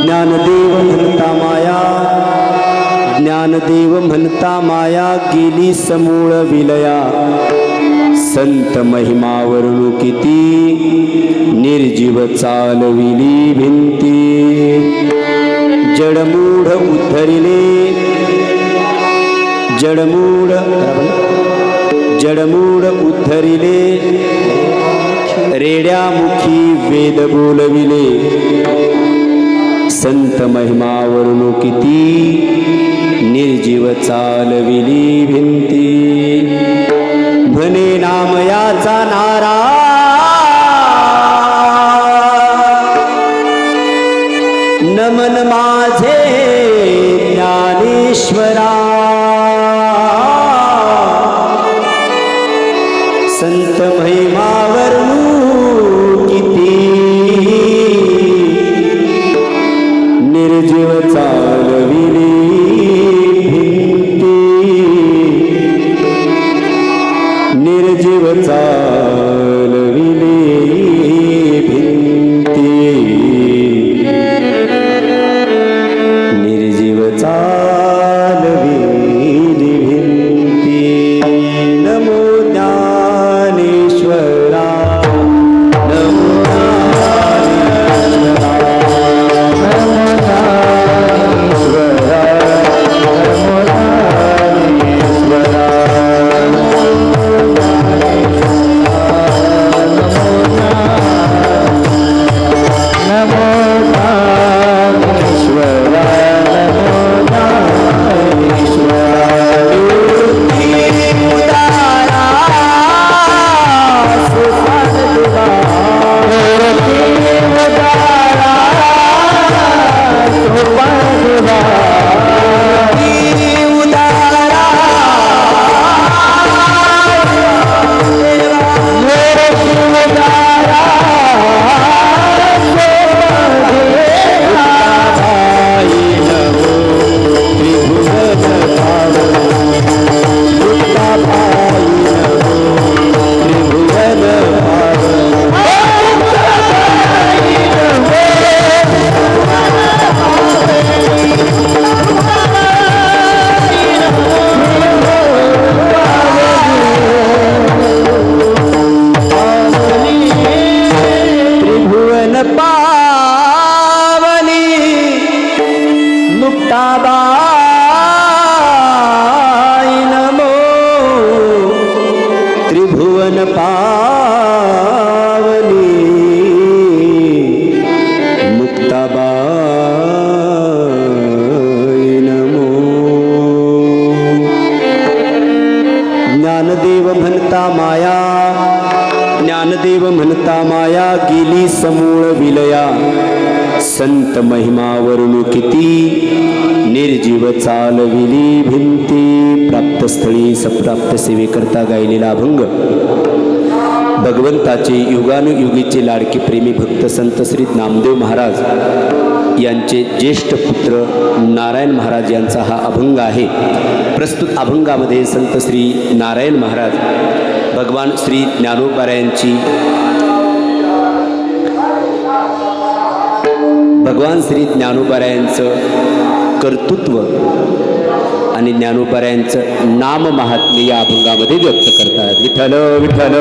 ज्ञानदेव म्हणता माया, ज्ञानदेव म्हणता माया गेली समूळ विलया। संत महिमा वर्णुकिती निर्जीव चालविली भिंती। जडमूढ उद्धरिले, जडमूढ उद्धरिले, रेड्यामुखी वेद बोलविले। संत महिमा वर्णुकिती निर्जीव चालविली भिंती। म्हणे नामयाचा नारा, नमन माझे ज्ञानेश्वरा। संत महिमा वर्णुकिती निर्जीव चालविली भिंती। निर्जीव चालविली भिंती। निर्जीव चालविली भिंती। नमो ज्ञानेश्वरा, नमो ज्ञानेश्वरा, नमो ज्ञानेश्वरा, नमो ज्ञानेश्वरा। मुक्ताबाई नमो, त्रिभुवन पावनी मुक्ताबाई नमो। ज्ञानदेव म्हणता माया, ज्ञानदेव म्हणता माया गेली समूळ विलया। संत महिमा वर्णुकिती निर्जीव चालविली भिंती। प्राप्तस्थळी सप्राप्त सेवेकरता गायलेला अभंग भगवंताचे युगानुयुगीचे लाडके प्रेमी भक्त संत श्री नामदेव महाराज यांचे ज्येष्ठ पुत्र नारायण महाराज यांचा हा अभंग आहे। प्रस्तुत अभंगामध्ये संत श्री नारायण महाराज भगवान श्री ज्ञानोबारायांची भगवान श्री ज्ञानोबारायांचं कर्तृत्व आणि ज्ञानोबारायांचं नाम महात्म्य या अभंगामध्ये व्यक्त करतात। विठ्ठल विठ्ठल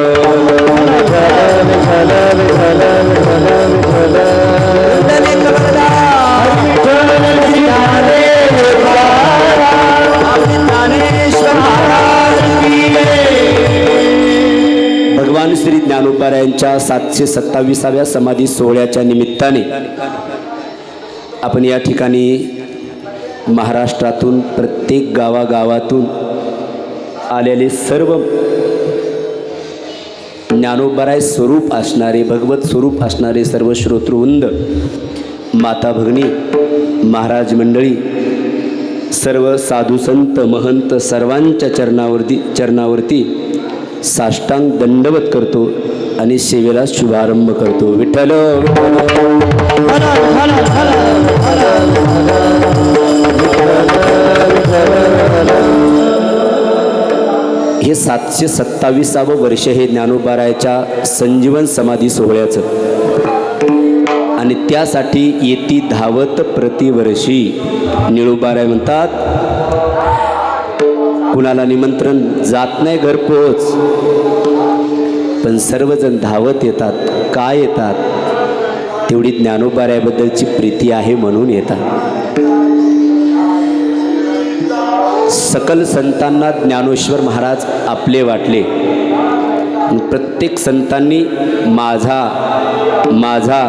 भगवान श्री ज्ञानोबारायांच्या 727व्या समाधी सोहळ्याच्या निमित्ताने आपण या ठिकाणी महाराष्ट्रातून प्रत्येक गावागावातून आलेले सर्व ज्ञानोबाराय स्वरूप असणारे, भगवत स्वरूप असणारे सर्व श्रोतृवृंद, माता भगिनी, महाराज मंडळी, सर्व साधू संत महंत सर्वांच्या चरणावरती साष्टांग दंडवत करतो आणि सेवेला शुभारंभ करतो। विठ्ठल हे 727वं वर्ष हे ज्ञानोबारायाच्या संजीवन समाधी सोहळ्याचं आणि त्यासाठी येती धावत प्रतिवर्षी. निळूबाराय म्हणतात, कुणाला निमंत्रण जात नाही घरपोच, पण सर्वजण धावत येतात. काय येतात? तेवढी ज्ञानोबारायाबद्दलची प्रीती आहे म्हणून येतात. सकल संतांना ज्ञानेश्वर महाराज आपले वाटले. प्रत्येक संतांनी माझा माझा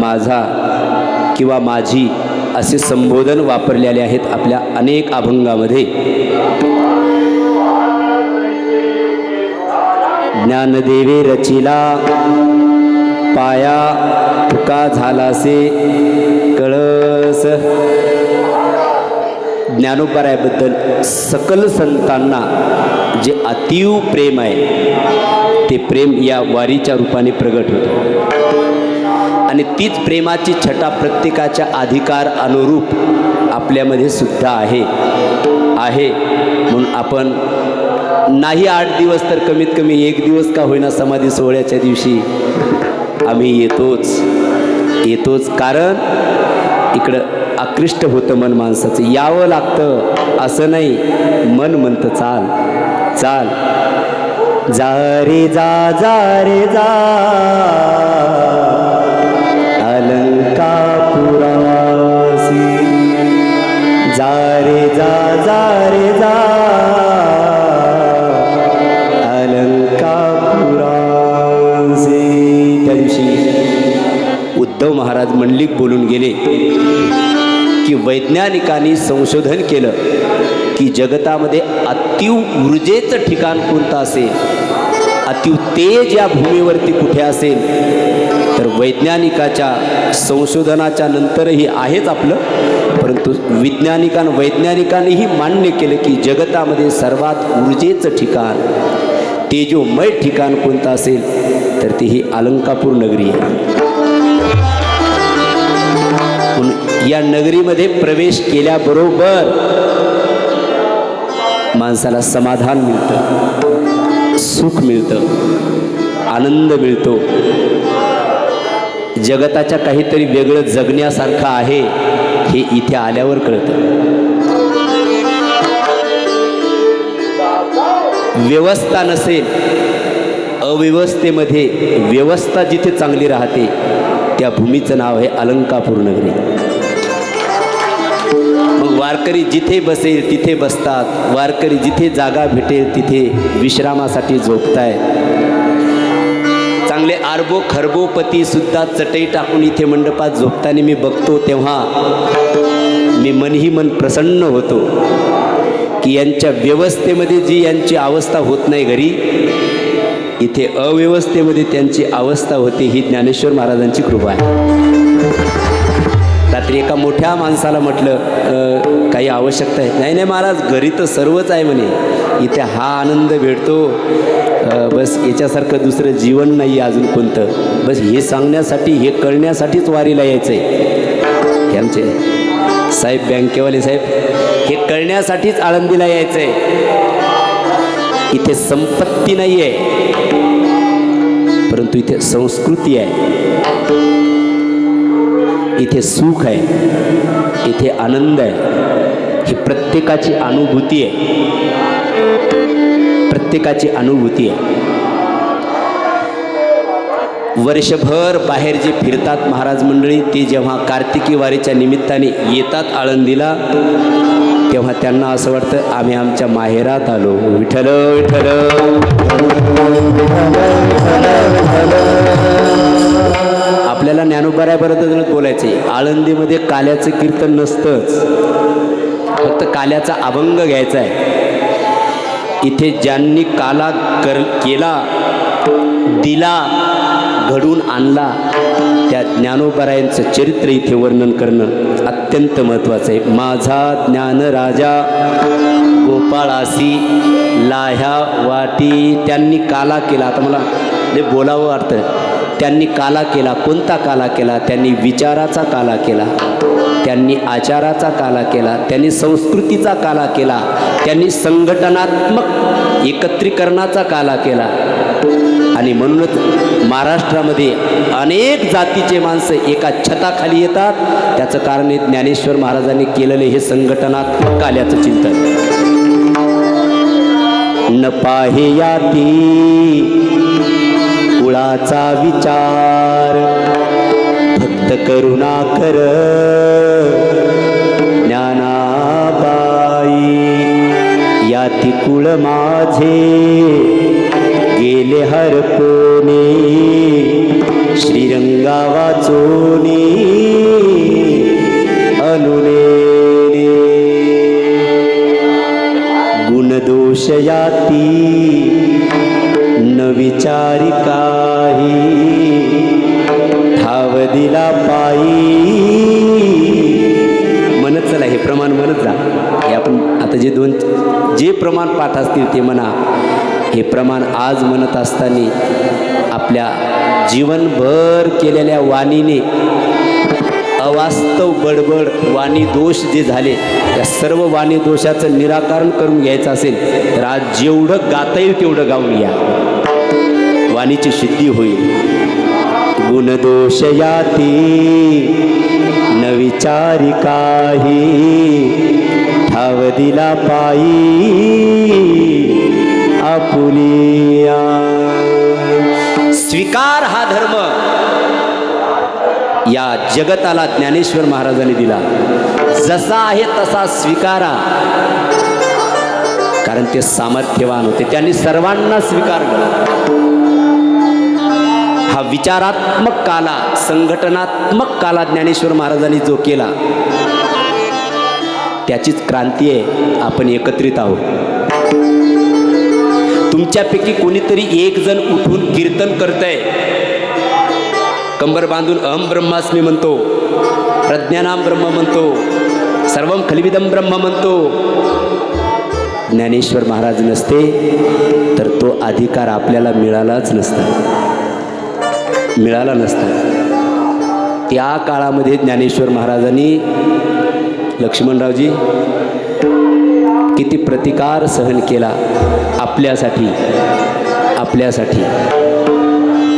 माझा किंवा माझी असे संबोधन वापरलेले आहेत आपल्या अनेक अभंगामध्ये. ज्ञानदेवे रचिला पाया तुका झालासे कळस. ज्ञानोबारायाबद्दल सकल संतांना जे अतीव प्रेम आहे ते प्रेम या वारीच्या रूपाने प्रगट होतं. आणि तीच प्रेमाची छटा प्रत्येकाच्या अधिकार अनुरूप आपल्यामध्ये सुद्धा आहे. म्हणून आपण नाही 8 दिवस तर कमीत कमी 1 दिवस का होईना समाधी सोहळ्याच्या दिवशी आम्ही येतोच. कारण इकडं आकृष्ट होतं मन माणसाचं. यावं लागतं असं नाही. मन म्हणतं चाल चाल. जा रे जा जा रे जा अलंकापुरासी. जा रे जा जा रे जा अलंकापुरासी. त्या दिवशी उद्धव महाराज मंडलिक बोलून गेले की वैज्ञानिकांनी संशोधन केलं की जगतामध्ये अतीव ऊर्जेचं ठिकाण कोणतं असेल, अतीव तेज या भूमीवरती कुठे असेल, तर वैज्ञानिकाच्या संशोधनाच्या नंतरही आहेच आपलं. परंतु वैज्ञानिकांनीही मान्य केलं की जगतामध्ये सर्वात ऊर्जेचं ठिकाण, तेजोमय ठिकाण कोणतं असेल तर ती ही अलंकापूर नगरी आहे. या नगरीमध्ये प्रवेश केल्याबरोबर माणसाला समाधान मिळतं, सुख मिळतं, आनंद मिळतो. जगताच्या काहीतरी वेगळं जगण्यासारखं आहे हे इथे आल्यावर कळतं. व्यवस्था नसेल, अव्यवस्थेमध्ये व्यवस्था जिथे चांगली राहते त्या भूमीचं नाव आहे अलंकापूर नगरी. मग वारकरी जिथे बसेल तिथे बसतात, वारकरी जिथे जागा भेटेल तिथे विश्रामासाठी झोपताय. चांगले आरबो खरबोपती सुद्धा चटई टाकून इथे मंडपात झोपताना मी बघतो तेव्हा मी मनही मन प्रसन्न होतो की यांच्या व्यवस्थेमध्ये जी यांची अवस्था होत नाही घरी, इथे अव्यवस्थेमध्ये त्यांची अवस्था होते. ही ज्ञानेश्वर महाराजांची कृपा आहे. रात्री एका मोठ्या माणसाला म्हटलं काही आवश्यकता आहे? नाही महाराज, घरी तर सर्वच आहे म्हणे, इथे हा आनंद भेटतो, बस याच्यासारखं दुसरं जीवन नाही अजून कोणतं. बस हे सांगण्यासाठी, हे कळण्यासाठीच वारीला यायचं आहे. हे आमचे साहेब, बँकेवाले साहेब, हे कळण्यासाठीच आळंदीला यायचं आहे. इथे संपत्ती नाही आहे, परंतु इथे संस्कृती आहे, इथे सुख आहे, इथे आनंद आहे. ही प्रत्येकाची अनुभूती आहे, प्रत्येकाची अनुभूती आहे. वर्षभर बाहेर जे फिरतात महाराज मंडळी, ते जेव्हा कार्तिकी वारीच्या निमित्ताने येतात आळंदीला, तेव्हा त्यांना असं वाटतं आम्ही आमच्या माहेरात आलो. विठ्ठल विठ्ठल. आपल्याला ज्ञानोबारायाबरोबर बोलायचं आहे. आळंदीमध्ये काल्याचं कीर्तन नसतंच, फक्त काल्याचा अभंग घ्यायचा आहे. इथे ज्यांनी काला केला, दिला, घडून आणला, त्या ज्ञानोबारायांचं चरित्र इथे वर्णन करणं अत्यंत महत्त्वाचं आहे. माझा ज्ञान राजा गोपाळासी लाह्या वाटी. त्यांनी काला केला. आता मला ते बोलावं वाटतं. त्यांनी काला केला. कोणता काला केला? त्यांनी विचाराचा काला केला, त्यांनी आचाराचा काला केला, त्यांनी संस्कृतीचा काला केला, त्यांनी संघटनात्मक एकत्रीकरणाचा काला केला. आणि म्हणूनच महाराष्ट्रामध्ये अनेक जातीचे माणसं एका छताखाली येतात. त्याचं कारण हे ज्ञानेश्वर महाराजांनी केलेले हे संघटनात्मक कार्याचं चिंतन. न पाहे याती कुळाचा विचार, भक्त करुणा कर ज्ञानाबाई. याती कुळ माझे गेले हरपोने, श्रीरंगा वाचोनी अनुने. गुणदोष याती न विचारी काही, ठाव दिला पायी. म्हणत चला हे प्रमाण म्हणत जा. हे आपण आता जे प्रमाण पाठ असतील ते म्हणा. हे प्रमाण आज म्हणत असताना आपल्या जीवनभर केलेल्या वाणीने अवास्तव बडबड वाणी दोष जे झाले त्या सर्व वाणी दोषाचं निराकरण करून घ्यायचं असेल तर आज जेवढं गाता येईल तेवढं गाऊन घ्या. वाणीची सिद्धी होईल. गुणदोष याती न विचारी काही, ठाव दिला पायी आपुलिया. स्वीकार हा धर्म या जगताला ज्ञानेश्वर महाराजांनी दिला. जसा आहे तसा स्वीकारा, कारण ते सामर्थ्यवान होते. त्यांनी सर्वांना स्वीकारलं. हा विचारात्मक काला, संघटनात्मक काला ज्ञानेश्वर महाराजांनी जो केला त्याचीच क्रांती आहे. आपण एकत्रित आहोत. तुमच्यापैकी कोणीतरी एक जण उठून कीर्तन करतंय, कंबर बांधून अहम ब्रह्मास्मी म्हणतो, प्रज्ञानाम ब्रह्म म्हणतो, सर्वम खलविदम ब्रह्म म्हणतो. ज्ञानेश्वर महाराज नसते तर तो अधिकार आपल्याला मिळालाच नसता. त्या काळामध्ये ज्ञानेश्वर महाराजांनी, लक्ष्मणरावजी, किती प्रतिकार सहन केला आपल्यासाठी.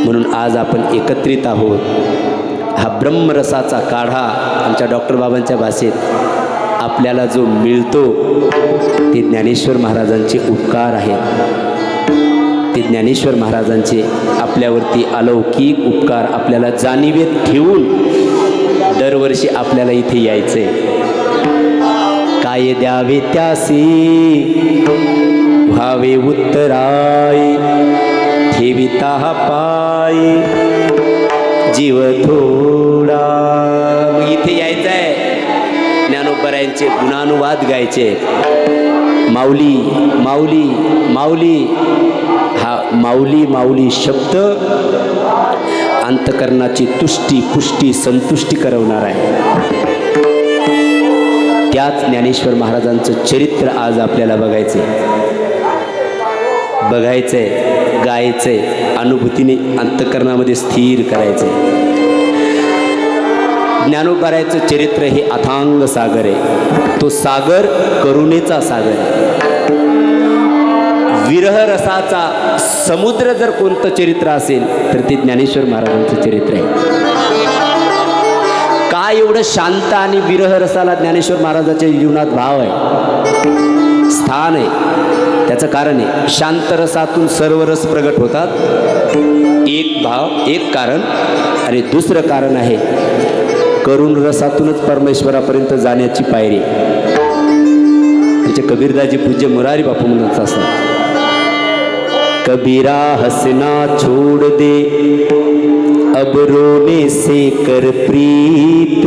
म्हणून आज आपण एकत्रित आहोत. हा ब्रह्मरसाचा काढा आमच्या डॉक्टर बाबांच्या भाषेत आपल्याला जो मिळतो ते ज्ञानेश्वर महाराजांचे उपकार आहेत. ते ज्ञानेश्वर महाराजांचे आपल्यावरती अलौकिक उपकार आपल्याला जाणीवेत ठेवून दरवर्षी आपल्याला इथे यायचंय. काय द्यावे त्यासी व्हावे उत्तराय, ठेविता पायी जीव थोडा. मग इथे यायचंय, ज्ञानोबरायांचे गुणानुवाद गायचे. माऊली माऊली माऊली, हा माऊली माऊली शब्द अंतकरणाची तुष्टी पुष्टी संतुष्टी करवणार आहे. त्याच ज्ञानेश्वर महाराजांचं चरित्र आज आपल्याला बघायचंय, गायचंय, अनुभूतीने अंतकरणामध्ये स्थिर करायचंय. ज्ञानोबारायचं चरित्र हे अथांग सागर आहे. तो सागर करुणेचा सागर आहे. विरह रसाचा समुद्र जर कोणतं चरित्र असेल तर ते ज्ञानेश्वर महाराजांचं चरित्र आहे. काय एवढं शांत आणि विरह रसाला ज्ञानेश्वर महाराजांच्या जीवनात भाव आहे, स्थान आहे. त्याचं कारण आहे, शांत रसातून सर्व रस प्रगट होतात. एक भाव, एक कारण. आणि दुसरं कारण आहे, करुण रसातूनच परमेश्वरापर्यंत जाण्याची पायरी. त्याचे कबीरदाजी पूज्य मुरारी बापू म्हणत असतात, कबीरा हसना छोड़ दे अब रोने से कर प्रीत.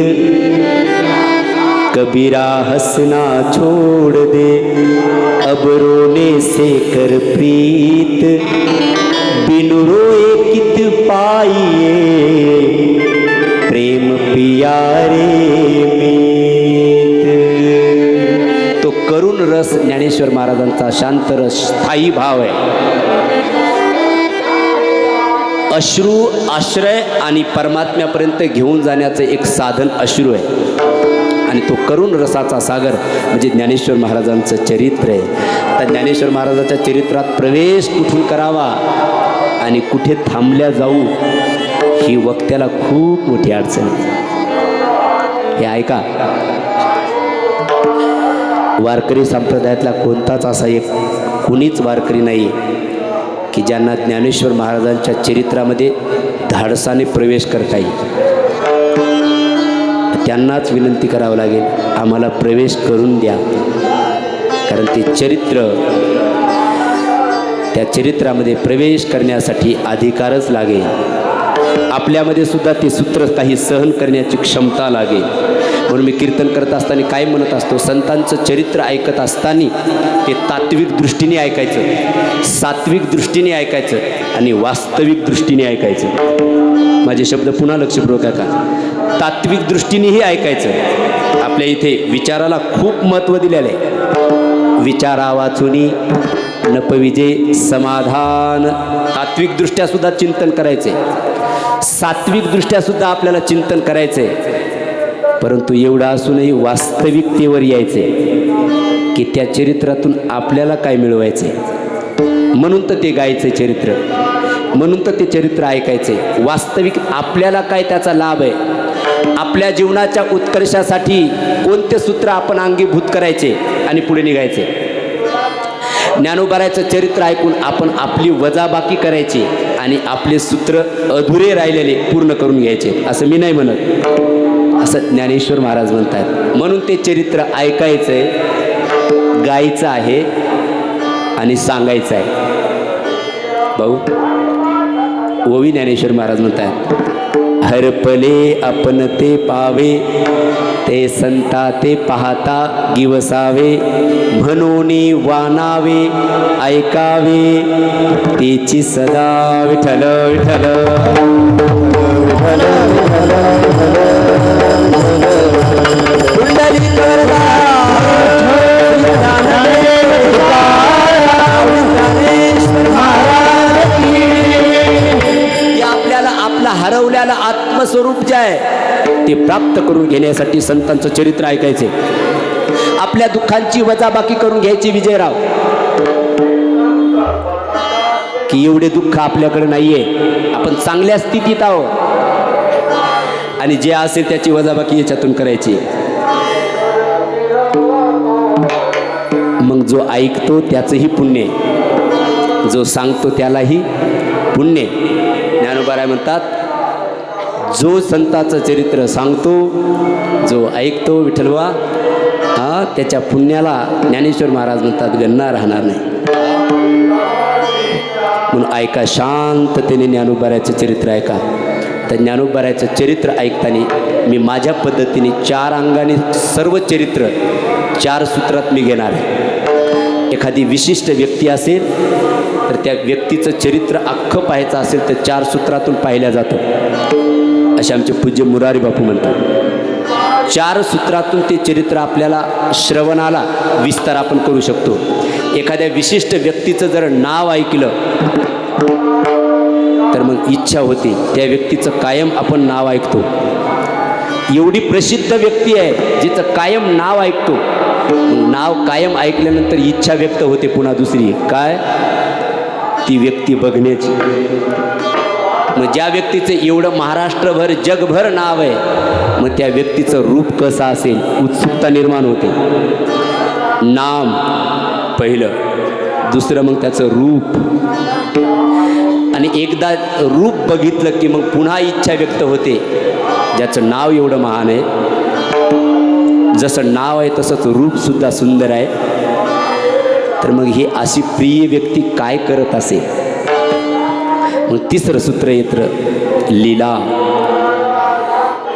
कबीरा हसना छोड़ दे अब रोने से कर प्रीत. बिनु रोए कित पाइए प्रेम पियारे मीत. तो करुण रस ज्ञानेश्वर महाराजांचा शांत रस स्थायी भाव आहे. अश्रू आश्रय आणि परमात्म्यापर्यंत घेऊन जाण्याचं एक साधन अश्रू आहे. आणि तो करुण रसाचा सागर म्हणजे ज्ञानेश्वर महाराजांचं चरित्र आहे. तर ज्ञानेश्वर महाराजांच्या चरित्रात प्रवेश कुठून करावा आणि कुठे थांबल्या जाऊ ही वक्त्याला खूप मोठी अडचण आहे. हे ऐका, वारकरी संप्रदायातला कोणताच असा एक कुणीच वारकरी नाही की ज्यांना ज्ञानेश्वर महाराजांच्या चरित्रामध्ये धाडसाने प्रवेश करता येईल. त्यांनाच विनंती करावं लागेल, आम्हाला प्रवेश करून द्या. कारण ते चरित्र, त्या चरित्रामध्ये प्रवेश करण्यासाठी अधिकारच लागेल. आपल्यामध्ये सुद्धा ते सूत्र काही सहन करण्याची क्षमता लागेल. म्हणून मी कीर्तन करत असताना काय म्हणत असतो, संतांचं चरित्र ऐकत असताना ते तात्विक दृष्टीने ऐकायचं, सात्विक दृष्टीने ऐकायचं आणि वास्तविक दृष्टीने ऐकायचं. माझे शब्द पुन्हा लक्षपूर्वक ऐका. तात्विक दृष्टीनेही ऐकायचं. आपल्या इथे विचाराला खूप महत्त्व दिलेलं आहे. विचारा वाचुनी नपविजे समाधान. तात्विक दृष्ट्या सुद्धा चिंतन करायचे, सात्विक दृष्ट्या सुद्धा आपल्याला चिंतन करायचे. परंतु एवढं असूनही वास्तविकतेवर यायचे की त्या चरित्रातून आपल्याला काय मिळवायचे. म्हणून तर ते गायचे चरित्र, म्हणून तर ते चरित्र ऐकायचे. वास्तविक आपल्याला काय त्याचा लाभ आहे, आपल्या जीवनाच्या उत्कर्षासाठी कोणते सूत्र आपण अंगीभूत करायचे आणि पुढे निघायचे. ज्ञानोबारायचं चरित्र ऐकून आपण आपली वजाबाकी करायची आणि आपले सूत्र अधुरे राहिलेले पूर्ण करून घ्यायचे, असं मी नाही म्हणत, असं ज्ञानेश्वर महाराज म्हणतात. म्हणून ते चरित्र ऐकायचं आहे, गायचं आहे आणि सांगायचं आहे. भाऊ ओवी ज्ञानेश्वर महाराज म्हणतात, हरपले आपण ते पावे, ते संता ते पाहता गिवसावे, म्हणून वानावे ऐकावे, तेची सदा विठ्ठल विठ्ठल विठ्ठल आपल्याला आपला हरवल्याला आत्मस्वरूप जे आहे ते प्राप्त करून घेण्यासाठी संतांचं चरित्र ऐकायचे. आपल्या दुःखांची वजाबाकी करून घ्यायची. विजयराव की एवढे दुःख आपल्याकडे नाहीये, आपण चांगल्या स्थितीत आहोत आणि जे असेल त्याची वजाबाकी याच्यातून करायची. मग जो ऐकतो त्याचंही पुण्य, जो सांगतो त्यालाही पुण्य. ज्ञानोबाराय म्हणतात, जो संताचं चरित्र सांगतो, जो ऐकतो विठ्ठलवा, त्याच्या पुण्याला ज्ञानेश्वर महाराज म्हणतात गणना राहणार नाही. म्हणून ऐका, शांततेने ज्ञानोबारायचं चरित्र ऐका. तर ज्ञानोबारायचं चरित्र ऐकताना मी माझ्या पद्धतीने 4 अंगाने सर्व चरित्र 4 सूत्रात मी घेणार आहे. एखादी विशिष्ट व्यक्ती असेल तर त्या व्यक्तीचं चरित्र अख्खं पाहायचं असेल तर 4 सूत्रातून पाहिल्या जातं, असे आमचे पूज्य मुरारी बापू म्हणतात. 4 सूत्रातून ते चरित्र आपल्याला श्रवणाला विस्तार आपण करू शकतो. एखाद्या विशिष्ट व्यक्तीचं जर नाव ऐकलं तर मग इच्छा होते त्या व्यक्तीचं कायम आपण नाव ऐकतो. एवढी प्रसिद्ध व्यक्ती आहे जिचं कायम नाव ऐकतो. नाव कायम ऐकल्यानंतर इच्छा व्यक्त होते पुन्हा दुसरी, काय, ती व्यक्ती बघण्याची. मग ज्या व्यक्तीचं एवढं महाराष्ट्रभर जगभर नाव आहे, मग त्या व्यक्तीचं रूप कसं असेल, उत्सुकता निर्माण होते. नाम पहिलं, दुसरं मग त्याचं रूप, आणि एकदा रूप बघितलं की मग पुन्हा इच्छा व्यक्त होते. ज्याचं नाव एवढं महान आहे, जसं नाव आहे तसंच रूपसुद्धा सुंदर आहे, तर मग ही अशी प्रिय व्यक्ती काय करत असेल. मग तिसरं सूत्र येतं लीला.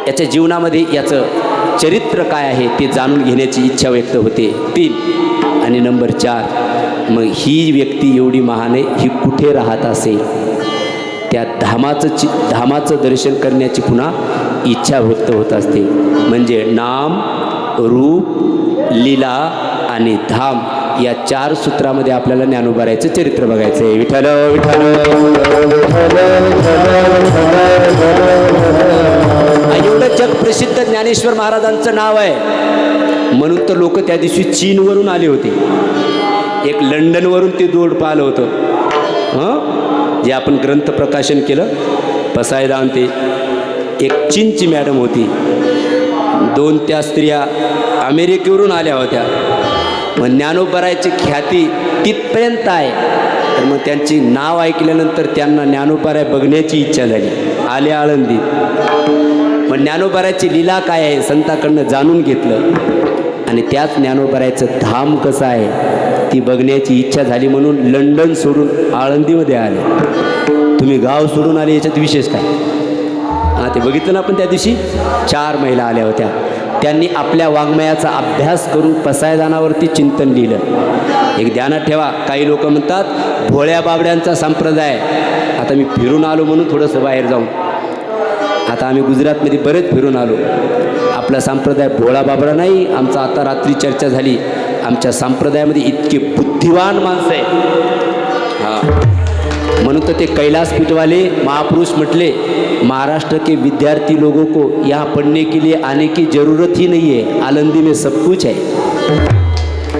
याच्या जीवनामध्ये याचं चरित्र काय आहे ते जाणून घेण्याची इच्छा व्यक्त होते. 3 आणि नंबर 4, मग ही व्यक्ती एवढी महान आहे, ही कुठे राहत असेल, त्या धामाचं दर्शन करण्याची पुन्हा इच्छा व्यक्त होत असते. म्हणजे नाम, रूप, लीला आणि धाम या 4 सूत्रामध्ये आपल्याला ज्ञानोबारायचं चरित्र बघायचं आहे. विठ्ठल विठ्ठल एवढं जग प्रसिद्ध ज्ञानेश्वर महाराजांचं नाव आहे. म्हणून तर लोक त्या दिवशी चीनवरून आले होते. एक लंडनवरून ते जोड पाहिलं होतं. जे आपण ग्रंथ प्रकाशन केलं पसायदान, ते एक चीनची मॅडम होती, 2 त्या स्त्रिया अमेरिकेवरून आल्या होत्या. मग ज्ञानोबारायची ख्याती तिथपर्यंत आहे, तर मग त्यांची नाव ऐकल्यानंतर त्यांना ज्ञानोबाराय बघण्याची इच्छा झाली. आल्या आळंदीत. मग ज्ञानोबारायची लीला काय आहे संताकडनं जाणून घेतलं, आणि त्याच ज्ञानोबारायचं धाम कसं आहे ती बघण्याची इच्छा झाली, म्हणून लंडन सोडून आळंदीमध्ये आले. तुम्ही गाव सोडून आले याच्यात विशेष काय? हां, ते बघितलं ना आपण त्या दिवशी 4 महिला आल्या होत्या. त्यांनी आपल्या वाङ्मयाचा अभ्यास करून पसायदानावरती चिंतन लिहिलं. एक ध्यानात ठेवा, काही लोक म्हणतात भोळ्या बाबड्यांचा संप्रदाय. आता मी फिरून आलो म्हणून थोडंसं बाहेर जाऊन, आता आम्ही गुजरातमध्ये बरेच फिरून आलो. आपला संप्रदाय भोळा बाबडा नाही. आमचा आता रात्री चर्चा झाली, आमच्या संप्रदायामध्ये इतके बुद्धिवान माणसं आहे. हां, म्हणून तर ते कैलास पीठवाले महापुरुष म्हटले, महाराष्ट्र के विद्यार्थी लोगों को यहाँ पढ़ने के लिए आने की ज़रूरत ही नहीं है, आलंदी में सब कुछ है.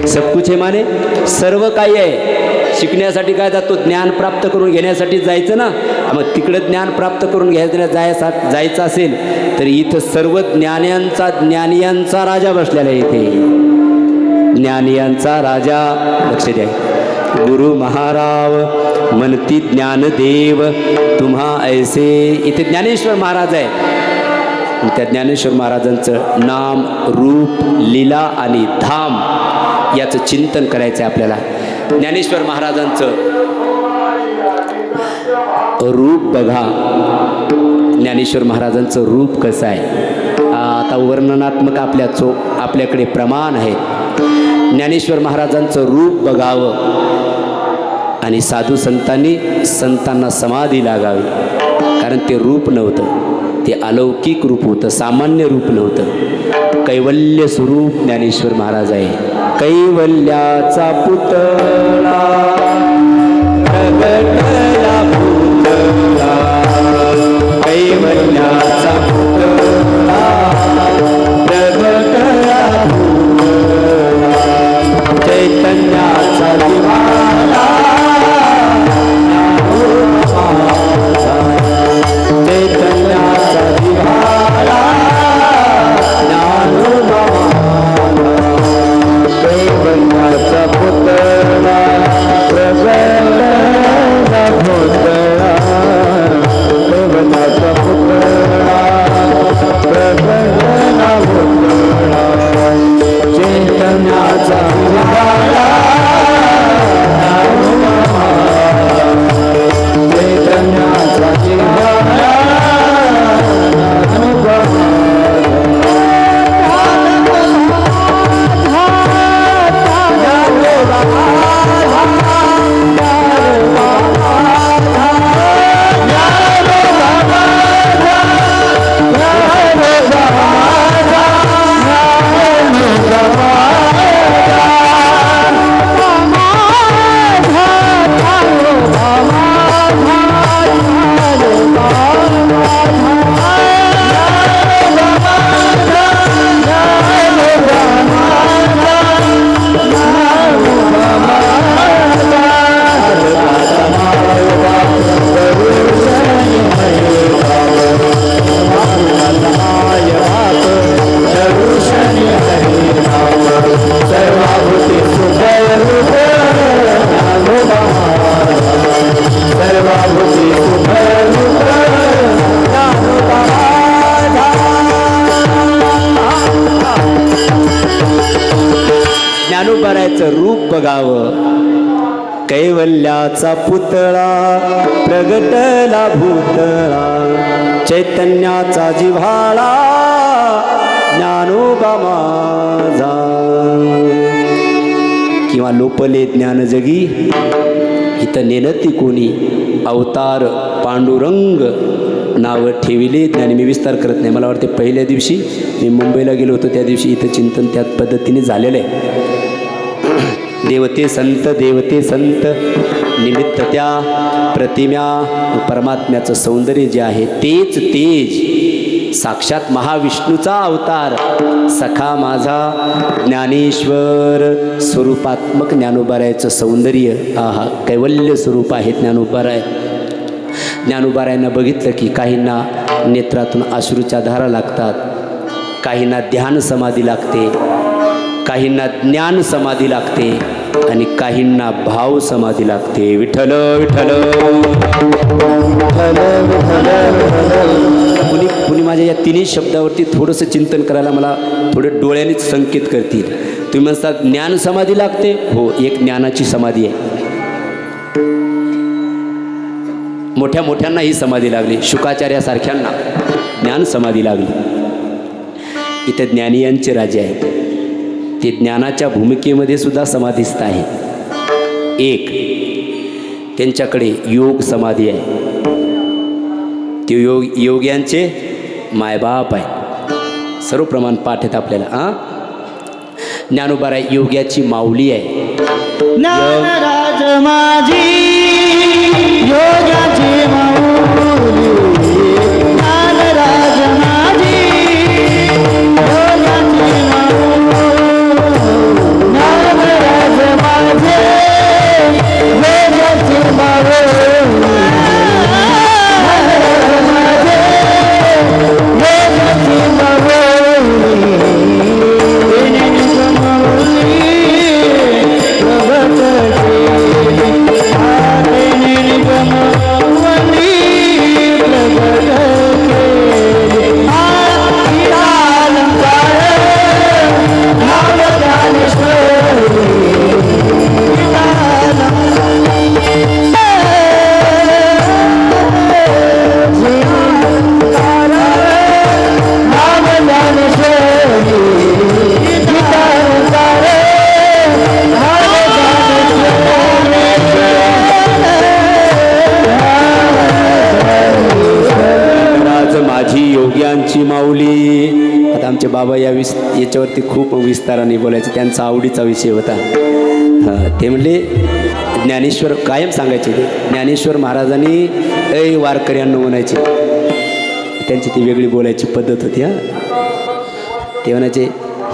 सब कुछ है माने सर्व काही आहे. शिकण्यासाठी काय जातो? ज्ञान प्राप्त करून घेण्यासाठी जायचं ना. मग तिकडं ज्ञान प्राप्त करून जायचं असेल तर इथं सर्व ज्ञानियांचा राजा बसलेला आहे. इथे ज्ञानियांचा राजा. लक्ष द्या. गुरु महाराव म्हणती ज्ञानदेव तुम्हा ऐसे. इथे ज्ञानेश्वर महाराज आहे. त्या ज्ञानेश्वर महाराजांचं नाम, रूप, लीला आणि धाम याचं चिंतन करायचं आहे आपल्याला. ज्ञानेश्वर महाराजांचं रूप बघा. ज्ञानेश्वर महाराजांचं रूप कसं आहे आता वर्णनात्मक आपल्याकडे प्रमाण आहेत. ज्ञानेश्वर महाराजांचं रूप बघावं आणि साधू संतांना समाधी लागावी. कारण ते रूप नव्हतं, ते अलौकिक रूप होतं, सामान्य रूप नव्हतं. कैवल्य स्वरूप ज्ञानेश्वर महाराज आहे. कैवल्याचा पुतळा प्रगटला पुतळा, कैवल्याचा पुतळा प्रगटला पुतळा, चैतन्याचा दिवाळा चैतन्याचा दिवाळा कैवल्याचा पुतळा प्रगटला पुतळा, कैवल्याचा पुतळा प्रगटला पुतळा, चैतन्याचा दिवाळा चैतन्याचा दिवाळा. ज्ञानोबारायचं रूप बघावं. कैवल्याचा पुतळा प्रगटला भूतळा, चैतन्याचा जिव्हाळा ज्ञानोबा माझा. किंवा लोपले ज्ञान जगी इथं नेनती कोणी, अवतार पांडुरंग नावं ठेविले ज्ञानी. मी विस्तार करत नाही. मला वाटते पहिल्या दिवशी मी मुंबईला गेलो होतो त्या दिवशी इथं चिंतन त्याच पद्धतीने झालेलं आहे. देवते संत निमित्त त्या प्रतिम्या परमात्म्याचं सौंदर्य जे आहे तेच तेज साक्षात महाविष्णूचा अवतार सखा माझा ज्ञानेश्वर स्वरूपात्मक ज्ञानोबारायचं सौंदर्य. आहा, कैवल्य स्वरूप आहे ज्ञानोबाराय. ज्ञानोबारायांना बघितलं की काहींना नेत्रातून अश्रूच्या धारा लागतात, काहींना ध्यान समाधी लागते, काहींना ज्ञान समाधी लागते आणि काहींना भाव समाधी लागते. विठ्ठल विठ्ठल. कुणी माझ्या या तिन्ही शब्दावरती थोडंसं चिंतन करायला मला थोडं डोळ्यानेच संकेत करतील. तुम्ही म्हणतात ज्ञान समाधी लागते, हो, एक ज्ञानाची समाधी आहे. मोठ्या मोठ्यांना ही समाधी लागली, शुकाचार्यासारख्यांना ज्ञान समाधी लागली. इथे ज्ञानियांचे राजे आहेत, ते ज्ञानाच्या भूमिकेमध्ये सुद्धा समाधीस्थ आहेत. एक त्यांच्याकडे योग समाधी आहे, ते योग्यांचे मायबाप आहे. सर्व प्रमाण पाठ आहेत आपल्याला. ज्ञानोबाराय योग्याची माऊली आहे. ज्ञानराज माझी योगाची माऊली, ज्ञानराज माझी योगाची माऊली, ज्ञानराज माझे योगाची माऊली, ज्ञानराज माझे योगाची माऊली. माऊली. आता आमचे बाबा याच्यावरती खूप विस्ताराने बोलायचे, त्यांचा आवडीचा विषय होता. ते म्हणले ज्ञानेश्वर कायम सांगायचे, ते ज्ञानेश्वर महाराजांनी ऐ वारकऱ्यांना म्हणायचे. त्यांची ती वेगळी बोलायची पद्धत होती. ते म्हणायचे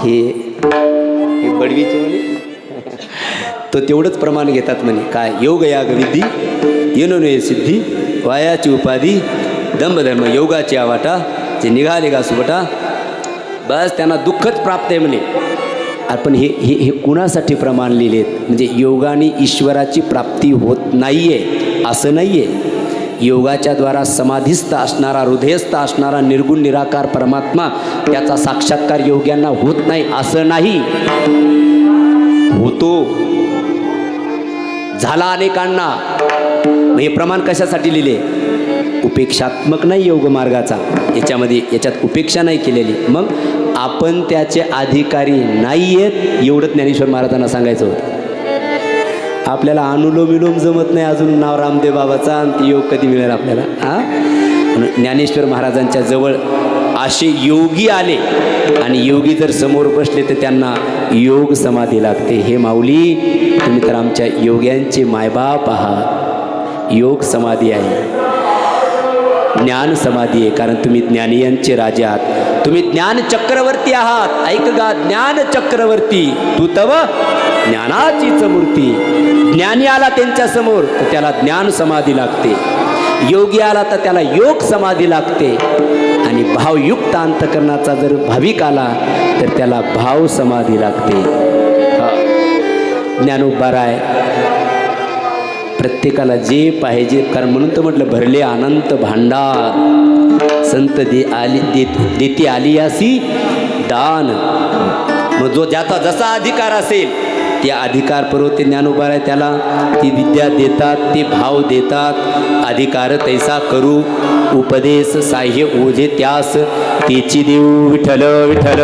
हे बडवीचे म्हणे तो तेवढंच प्रमाण घेतात म्हणे. काय योग याग विद्धी येणोने सिद्धी, वायाची उपाधी दंभधर्म योगाची आवाटा, जे निघाले का सुबटा, बस त्यांना दुःखच प्राप्त आहे म्हणे. आपण हे कुणासाठी प्रमाण लिहिलेत? म्हणजे योगाने ईश्वराची प्राप्ती होत नाही आहे असं नाही आहे. योगाच्या द्वारा समाधीस्थ असणारा, हृदयस्थ असणारा निर्गुण निराकार परमात्मा, त्याचा साक्षात्कार योग्यांना होत नाही असं नाही. होतो, झाला अनेकांना. हे प्रमाण कशासाठी लिहिले? उपेक्षात्मक नाही योग मार्गाचा, याच्यात उपेक्षा नाही केलेली. मग आपण त्याचे अधिकारी नाही आहेत एवढं ज्ञानेश्वर महाराजांना सांगायचं होतं. आपल्याला अनुलोम विलोम जमत नाही अजून, नाव रामदेव बाबाचा, आणि ती योग कधी मिळेल आपल्याला? ज्ञानेश्वर महाराजांच्या जवळ असे योगी आले, आणि योगी जर समोर बसले तर त्यांना योग समाधी लागते. हे माऊली, तुम्ही तर आमच्या योग्यांचे मायबाप आहात. योग समाधी आहे, ज्ञान समाधी आहे, कारण तुम्ही ज्ञानियांचे राजे आहात. तुम्ही ज्ञान चक्रवर्ती आहात. ऐक गा, ज्ञान चक्रवर्ती तू तव ज्ञानाचीच मूर्ती. ज्ञानी आला त्यांच्या समोर तर त्याला ज्ञान समाधी लागते, योगी आला तर त्याला योग समाधी लागते, आणि भावयुक्त अंतकरणाचा जर भाविक आला तर त्याला भाव समाधी लागते. ज्ञानोबाराय प्रत्येकाला जे पाहिजे, कारण म्हणून तर म्हटलं भरले अनंत भांडार, संत देती आलियासी दान. मग जो ज्याचा जसा अधिकार असेल त्या अधिकार पुरवते ज्ञानोबाराय, त्याला ती विद्या देतात, ते भाव देतात. अधिकार तैसा करू उपदेश साह्य ओझे त्यास, तेची देऊ विठ्ठल विठ्ठल.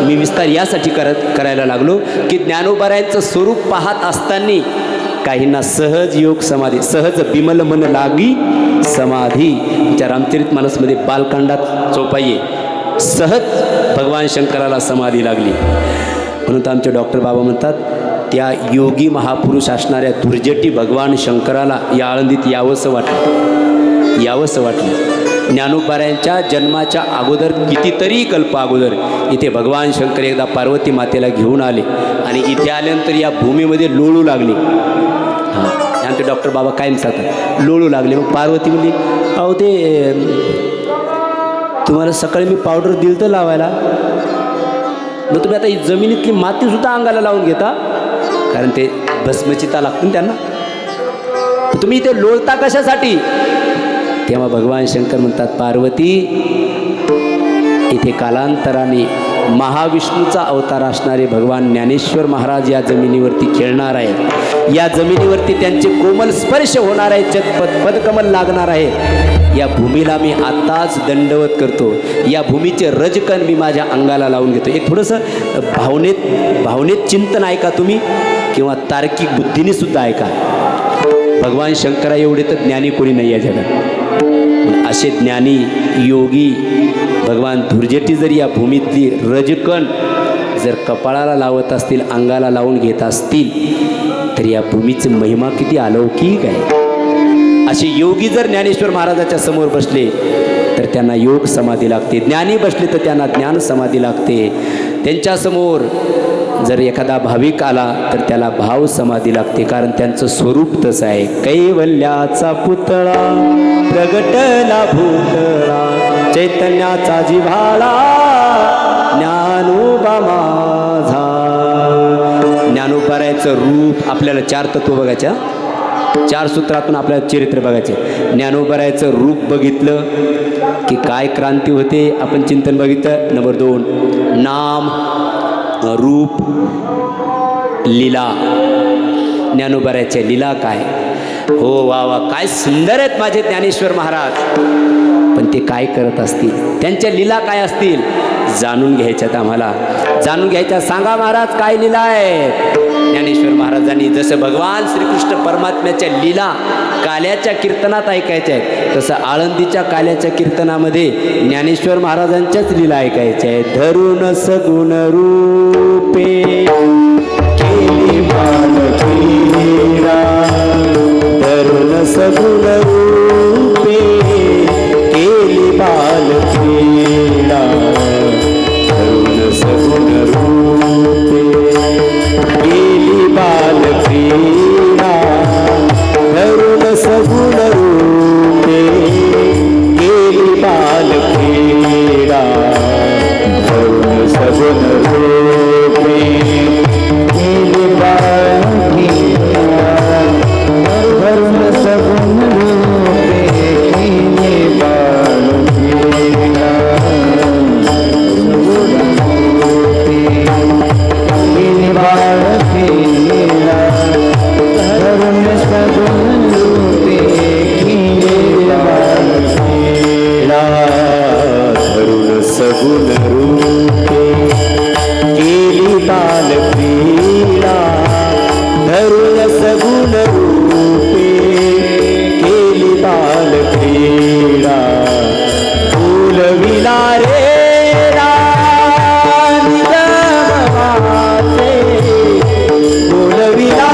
मी विस्तार यासाठी करायला लागलो की ज्ञानोबारायांचं स्वरूप पाहत असताना काहींना सहज योग समाधी, सहज बिमल मन लागी समाधी. त्या रामचरितमानसमध्ये बालकांडात चौपाई, सहज भगवान शंकराला समाधी लागली. म्हणून तर आमचे डॉक्टर बाबा म्हणतात, त्या योगी महापुरुष असणाऱ्या दुर्जटी भगवान शंकराला या आळंदीत यावंसं वाटलं. ज्ञानोबारायांच्या जन्माच्या अगोदर कितीतरी कल्प अगोदर इथे भगवान शंकर एकदा पार्वती मातेला घेऊन आले आणि इथे आल्यानंतर या भूमीमध्ये लोळू लागले. हां, आमचे डॉक्टर बाबा कायम सांगतात लोळू लागले. मग पार्वती म्हणली, अहो ते तुम्हाला सकाळी मी पावडर दिलं तर लावायला, मग तुम्ही आता ही जमिनीतली मातीसुद्धा अंगाला लावून घेता, कारण ते भस्मचिता लागतं ना त्यांना, तुम्ही इथे लोळता कशासाठी? तेव्हा भगवान शंकर म्हणतात, पार्वती इथे कालांतराने महाविष्णूचा अवतार असणारे भगवान ज्ञानेश्वर महाराज या जमिनीवरती खेळणार आहेत. या जमिनीवरती त्यांचे कोमल स्पर्श होणार आहे, पदकमल लागणार आहे. या भूमीला मी आत्ताच दंडवत करतो. या भूमीचे रजकण मी माझ्या अंगाला लावून घेतो. एक थोडंसं भावनेत चिंतन ऐका तुम्ही, किंवा तार्किक बुद्धीने सुद्धा ऐका. भगवान शंकरा एवढे तर ज्ञानी कोणी नाही आहे जगात. असे ज्ञानी योगी भगवान धुर्जटी जर या भूमीतली रजकण जर कपाळाला लावत असतील, अंगाला लावून घेत असतील, तर या भूमीची महिमा किती अलौकिक आहे. असे योगी जर ज्ञानेश्वर महाराजाच्या समोर बसले तर त्यांना योग समाधी लागते. ज्ञानी बसले तर त्यांना ज्ञान समाधी लागते. त्यांच्यासमोर जर एखादा भाविक आला तर त्याला भाव समाधी लागते, कारण त्यांचं स्वरूप तसं आहे. कैवल्याचा पुतळा प्रगटला भूतळा, चैतन्याचा जिव्हाळा ज्ञानोबा माझा. ज्ञानोबारायचं रूप आपल्याला 4 तत्व बघायच्या, 4 सूत्रातून आपल्याला चरित्र बघायचे. ज्ञानोबारायचं रूप बघितलं की काय क्रांती होते, आपण चिंतन बघितलं. नंबर 2 नाम रूप लीला. ज्ञानोबारायच्या लीला काय, हो वा वा, काय सुंदर आहेत माझे ज्ञानेश्वर महाराज. पण ते काय करत असतील, त्यांच्या लीला काय असतील, जाणून घ्यायच्यात आम्हाला, जाणून घ्यायच्या. सांगा महाराज काय लीला आहेत. ज्ञानेश्वर महाराजांनी जसं भगवान श्रीकृष्ण परमात्म्याच्या लीला काल्याच्या कीर्तनात ऐकायच्या आहेत, तसं आळंदीच्या काल्याच्या कीर्तनामध्ये ज्ञानेश्वर महाराजांच्याच लीला ऐकायच्या आहेत. धरून सगुण रूपे केली बालक्रीडा, धरून सगुण रूपे केली बालक्रीडा, धरून सगुण रूपे केली बालक्रीडा, धरून सगुण रूपे केली बालक्रीडा, धरून सगुण रूपे केली बालक्रीडा, धरून सगुण रूपे केली बालक्रीडा, केली बालक्रीडा, धरून सगुण रूपे केली बालक्रीडा, धरून सगुण रूपे केली बालक्रीडा, धरून सगुण रूपे केली बालक्रीडा, फुलविला रेडा निगमवाचे, फुलविला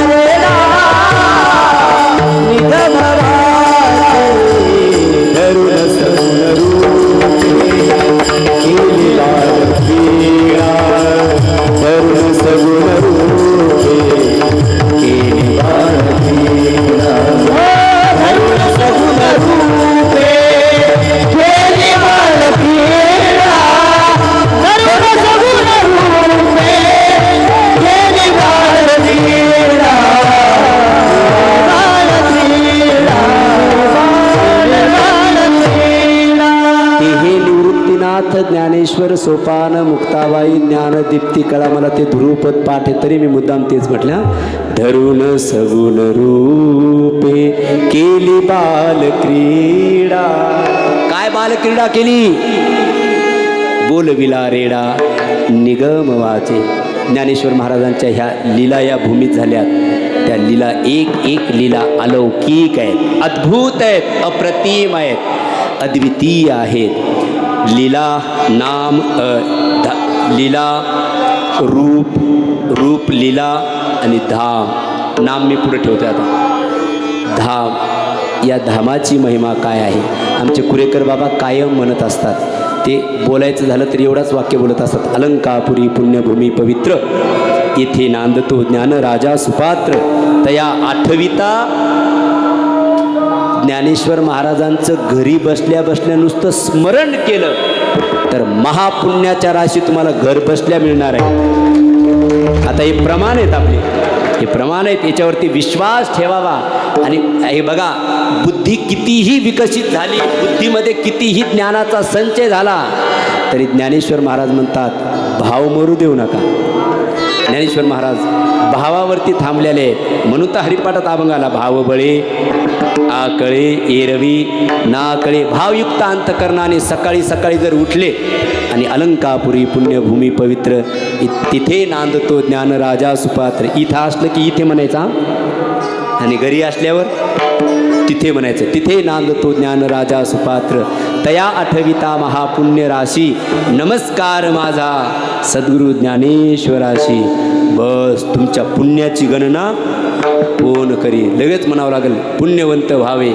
रेडा निगमवाचे, धरून सगुण रूपे केली बालक्रीडा, धरून सगुण रूपे केली बालक्रीडा, धरून सगुण रूपे केली बालक्रीडा, धरून सगुण रूपे केली बालक्रीडा, बालक्रीडा, बालक्रीडा. हे निवृत्तीनाथ ज्ञानेश्वर सोपान मुक्ताबाई ज्ञानदीप्ती कळा. मला ते ध्रुवपद पाठ आहे तरी मी मुद्दाम तेच म्हटलं. धरून सगुण रूपे केली बालक्रीडा. काय बालक्रीडा केली, बोलविला रेडा निगम वाचे. ज्ञानेश्वर महाराजांच्या ह्या लीला या भूमीत झाल्यात. त्या लीला एक लीला अलौकिक आहेत, अद्भुत आहेत, अप्रतिम आहेत, अद्वितीय आहेत. लीला नाम लीला रूप लीला आणि धाम. नाम मी पुढे ठेवतो आता. धाम, या धामाची महिमा काय आहे. आमचे कुरेकर बाबा कायम म्हणत असतात, ते बोलायचं झालं तरी एवढाच वाक्य बोलत असतात. अलंकापुरी पुण्यभूमी पवित्र, येथे नांदतो ज्ञान राजा सुपात्र तया आठविता. ज्ञानेश्वर महाराजांचं घरी बसल्या बसल्या नुसतं स्मरण केलं तर महापुण्याच्या राशी तुम्हाला घर बसल्या मिळणार आहे. आता हे प्रमाण आहेत आपले, हे प्रमाण आहेत, याच्यावरती विश्वास ठेवावा. आणि हे बघा, बुद्धी कितीही विकसित झाली, बुद्धीमध्ये कितीही ज्ञानाचा संचय झाला तरी ज्ञानेश्वर महाराज म्हणतात भाव मरू देऊ नका. ज्ञानेश्वर महाराज भावावरती थांबलेले आहेत. म्हणून तर हरिपाठात अभंग आला, भाव बळे आकळे एरवी नाकळे. भावयुक्त अंतकरणाने सकाळी सकाळी जर उठले आणि अलंकापुरी पुण्यभूमी पवित्र तिथे नांदतो ज्ञान राजा सुपात्र. इथं असलं की इथे म्हणायचा आणि घरी असल्यावर तिथे म्हणायचं, तिथे नांदतो ज्ञान राजा सुपात्र तया आठविता महापुण्य राशी. नमस्कार माझा सद्गुरु ज्ञानेश्वराशी. बस तुमच्या पुण्याची गणना कोण करी. लगेच म्हणावं लागेल पुण्यवंत व्हावे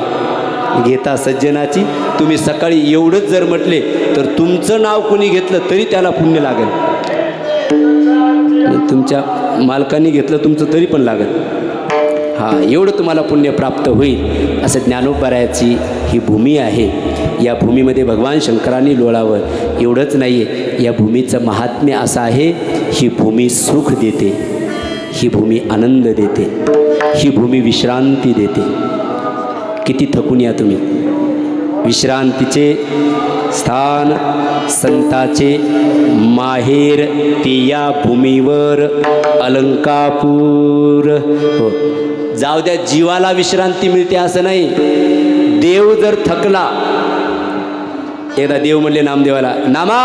घेता सज्जनाची. तुम्ही सकाळी एवढंच जर म्हटले तर तुमचं नाव कोणी घेतलं तरी त्याला पुण्य लागेल. तुमच्या मालकांनी घेतलं तुमचं तरी पण लागेल. हां, एवढं तुम्हाला पुण्य प्राप्त होईल. असं ज्ञानोबरायाची ही भूमी आहे. या भूमीमध्ये भगवान शंकरांनी लोळावं एवढंच नाही आहे, या भूमीचं महात्म्य असं आहे, ही भूमी सुख देते, ही भूमी आनंद देते, ही भूमी विश्रांती देते. किती थकून या तुम्ही. विश्रांतीचे स्थान संताचे माहेर ते या भूमीवर अलंकापूर. हो, जाऊ द्या, जीवाला विश्रांती मिळते असं नाही. देव जर थकला, एकदा देव म्हणले नामदेवाला, नामा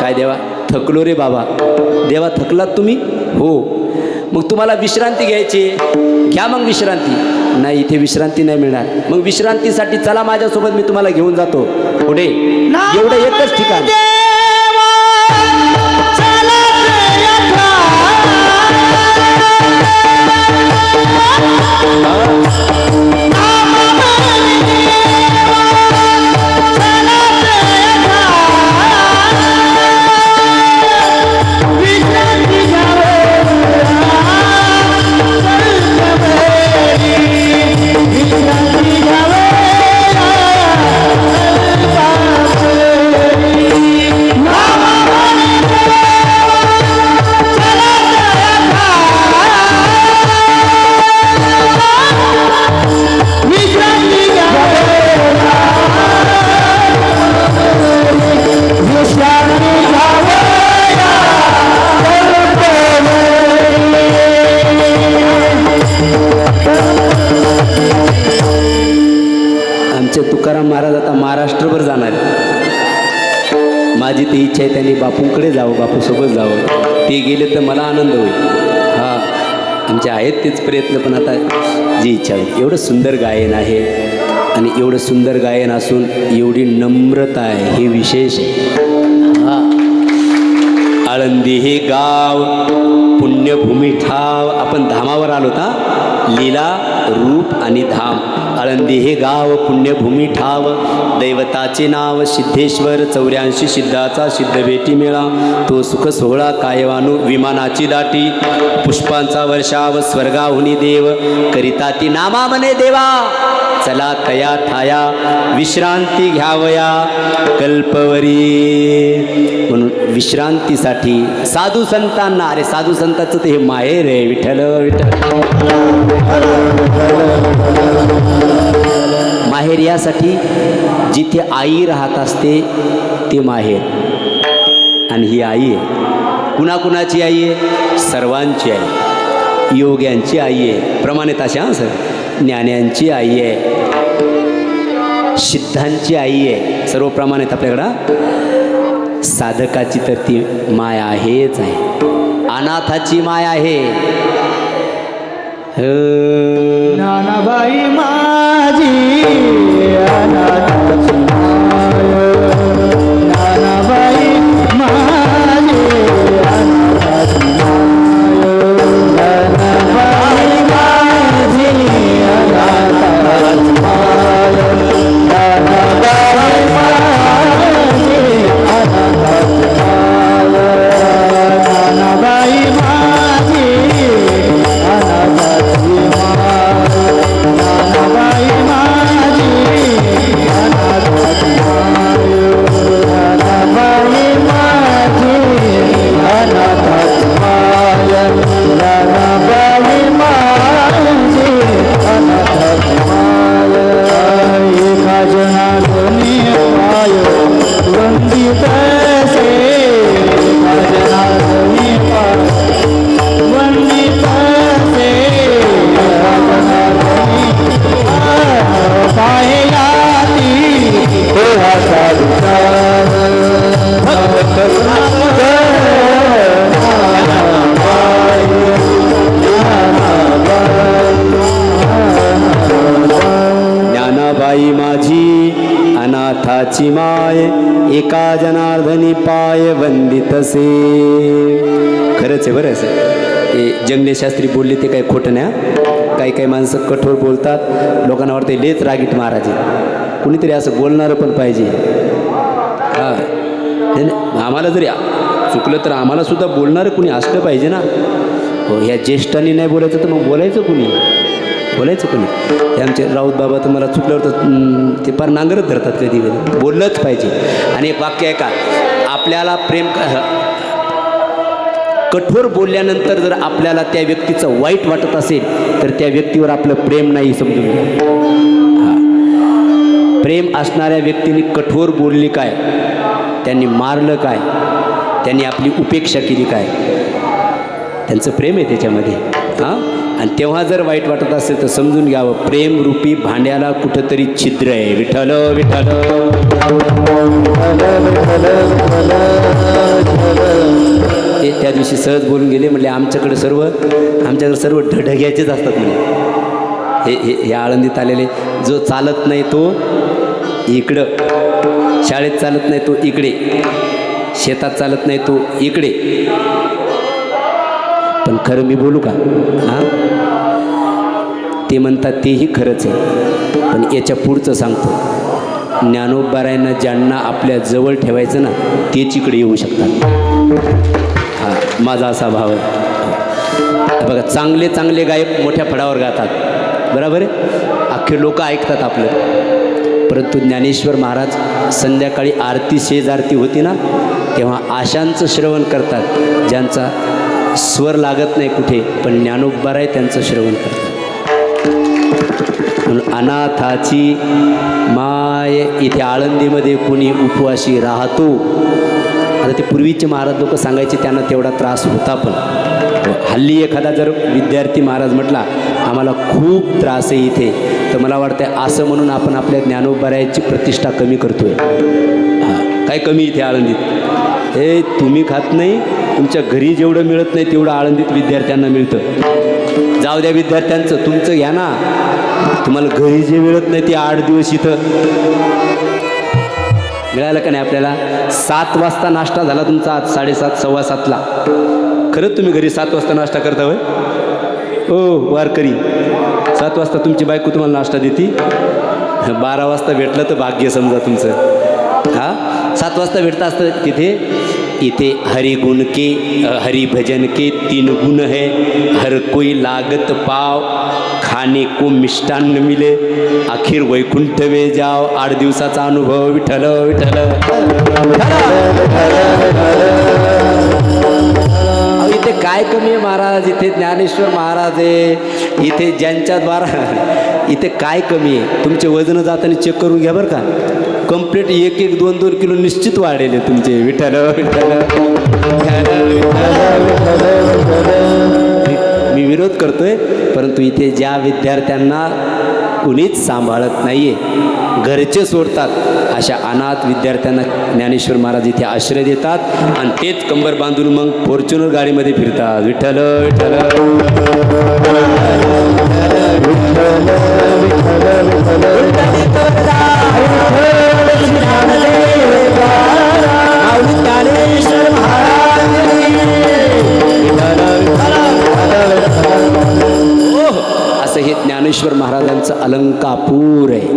काय देवा थकलो रे बाबा. देवा थकलात तुम्ही? हो. मग तुम्हाला विश्रांती घ्यायची, घ्या मग विश्रांती. नाही, इथे विश्रांती नाही मिळणार. मग विश्रांतीसाठी चला माझ्यासोबत, मी तुम्हाला घेऊन जातो. पुढे एवढं एकच ठिकाण. तुकाराम महाराज आता महाराष्ट्रभर जाणार. माझी ती इच्छा आहे त्यांनी बापूंकडे जावं, बापूसोबत जावं. ते गेले तर मला आनंद होईल. हां, आमचे आहेत तेच प्रयत्न, पण आता जी इच्छा होईल. एवढं सुंदर गायन आहे आणि एवढं सुंदर गायन असून एवढी नम्रता आहे, हे विशेष आहे. हां, आळंदी हे गाव पुण्यभूमी ठाव. आपण धामावर आलो ना, लीला रूप आणि धाम. आळंदी हे गाव पुण्यभूमी ठाव, दैवताचे नाव सिद्धेश्वर. 84 सिद्धाचा सिद्ध भेटी मेळा, तो सुख सोहळा कायवानू विमानाची दाटी. पुष्पांचा वर्षाव स्वर्गाहुनी देव, करिता ती नामा म्हणे देवा. चला तया ठाया विश्रांती घ्यावया कल्पवरी. म्हणून विश्रांतीसाठी साधू संतांना, अरे साधू संतांचं ते हे माहेर आहे. विठ्ठल विठ्ठल माहेर यासाठी जिथे आई राहत असते ते माहेर. आणि ही आई आहे कुणाकुणाची आई आहे? सर्वांची आई. योग्यांची आई आहे, प्रमाणित अशा हां सर. ज्ञान्यांची आई आहे, सिद्धांची आई आहे, सर्व प्रमाणित आपल्याकडं. साधकाची तर ती माय आहेच आहे, अनाथाची माय आहे. नानाबाई माझी अनाथाची माय, नानाबाई माझी अनाथाची माय, नानाबाई माझी अनाथाची माय, नानाबाई माझी अनाथाची माय, नानाबाई माझी अनाथाची माय एका जनार्दनी पाय वंदितसे. खरंच आहे बरं असं ते जंगले शास्त्री बोलले ते काही खोटं नाही हां. काही काही माणसं कठोर बोलतात, लोकांना वाटते लेच रागीट महाराज आहे. कुणीतरी असं बोलणारं पण पाहिजे. हां हे नाही, आम्हाला जरी चुकलं तर आम्हाला सुद्धा बोलणारं कुणी असलं पाहिजे ना. हो, ह्या ज्येष्ठांनी नाही बोलायचं तर मग बोलायचं कुणी, बोलायचं कोणी. हे आमचे राऊत बाबा तर मला चुकल्यावर तर ते फार नांगरच धरतात कधी कधी. बोललंच पाहिजे. आणि एक वाक्य आहे का, आपल्याला प्रेम कठोर बोलल्यानंतर जर आपल्याला त्या व्यक्तीचं वाईट वाटत असेल तर त्या व्यक्तीवर आपलं प्रेम नाही समजून घ्या. हां, प्रेम असणाऱ्या व्यक्तीने कठोर बोलली काय, त्यांनी मारलं काय, त्यांनी आपली उपेक्षा केली काय, त्यांचं प्रेम आहे त्याच्यामध्ये. हां, आणि तेव्हा जर वाईट वाटत असेल तर समजून घ्यावं प्रेमरूपी भांड्याला कुठंतरी छिद्र आहे. विठ्ठल विठ्ठल. ते त्या दिवशी सहज बोलून गेले, म्हटले आमच्याकडे सर्व ढढग्याचेच असतात म्हणे. हे आळंदीत आलेले, जो चालत नाही तो इकडं, शाळेत चालत नाही तो इकडे, शेतात चालत नाही तो इकडे. पण खरं मी बोलू का? हां, ते म्हणतात तेही खरंच आहे. पण याच्या पुढचं सांगतो, ज्ञानोबारायांना ज्यांना आपल्या जवळ ठेवायचं ना तेच इकडे येऊ शकतात. हां, माझा असा भाव आहे. बघा, चांगले चांगले गायक मोठ्या फडावर गातात, बरोबर आहे, अख्खे लोक ऐकतात आपलं. परंतु ज्ञानेश्वर महाराज संध्याकाळी आरती शेज आरती होती ना तेव्हा आशांचं श्रवण करतात, ज्यांचा स्वर लागत नाही कुठे, पण ज्ञानोबाराय त्यांचं श्रवण करतात. म्हणून अनाथाची माय इथे आळंदीमध्ये कोणी उपवाशी राहतो. आता ते पूर्वीचे महाराज लोक सांगायचे त्यांना तेवढा त्रास होता, पण हल्ली एखादा जर विद्यार्थी महाराज म्हटला आम्हाला खूप त्रास आहे इथे, तर मला वाटतं असं म्हणून आपण आपल्या ज्ञानोबारायाची प्रतिष्ठा कमी करतोय. हां, काय कमी इथे आळंदीत? हे तुम्ही खात नाही, तुमच्या घरी जेवढं मिळत नाही तेवढं आळंदीत विद्यार्थ्यांना मिळतं. जाऊ द्या विद्यार्थ्यांचं, तुमचं घ्या ना. तुम्हाला घरी जे मिळत नाही ते 8 दिवस इथं मिळालं का नाही आपल्याला. 7 वाजता नाश्ता झाला तुमचा आज 7:30 7:15ला. खरंच तुम्ही घरी 7 वाजता नाश्ता करता होय? हो वारकरी, 7 वाजता तुमची बायको तुम्हाला नाश्ता देते. 12 वाजता भेटलं तर भाग्य समजा तुमचं. हां, 7 वाजता भेटतं असतं तिथे. इथे हरिगुण के हरिभजन के 3 गुण है, हर कोई लागत पाव, खाने को मिष्टान्न मिले, आखिर वैकुंठ वे जाओ. 8 दिवसाचा अनुभव. विठ्ठल विठ्ठल. इथे काय कमी आहे महाराज? इथे ज्ञानेश्वर महाराज आहे, इथे ज्यांच्याद्वारा इथे काय कमी आहे? तुमचे वजन जाताना चेक करून घ्या बरं का. कंप्लीट 1-1, 2-2 किलो निश्चित वाढेल तुमचे. विठ्ठल विठ्ठल. मी विरोध करतोय, परंतु इथे ज्या विद्यार्थ्यांना कुणीच सांभाळत नाही आहे, घरचे सोडतात, अशा अनाथ विद्यार्थ्यांना ज्ञानेश्वर महाराज इथे आश्रय देतात आणि तेच कंबर बांधून मग फॉर्च्युनर गाडीमध्ये फिरतात. विठ्ठल विठ्ठल. असं हे ज्ञानेश्वर महाराजांचं अलंकापूर आहे.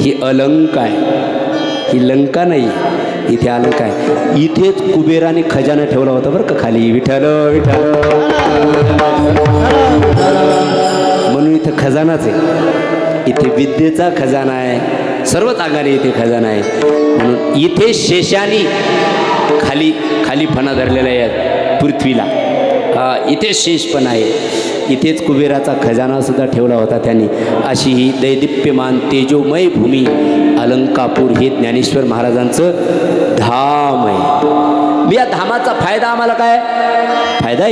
ही अलंका आहे, ही लंका नाही. इथे अलंका आहे. इथेच कुबेराने खजाना ठेवला होता बरं का खाली. विठ्ठल विठ्ठल. म्हणून इथं खजानाच आहे. इथे विद्येचा खजाना आहे, सर्वच अंगाने इथे खजाना आहे. म्हणून इथे शेषानी खाली खाली फणा धरलेला आहे पृथ्वीला. इथे शेष पण आहे. इथेच कुबेराचा खजानासुद्धा ठेवला होता त्यांनी. अशी ही दैदिप्यमान तेजोमय भूमी अलंकापूर हे ज्ञानेश्वर महाराजांचं धाम आहे. या धामाचा फायदा आम्हाला काय? फायदा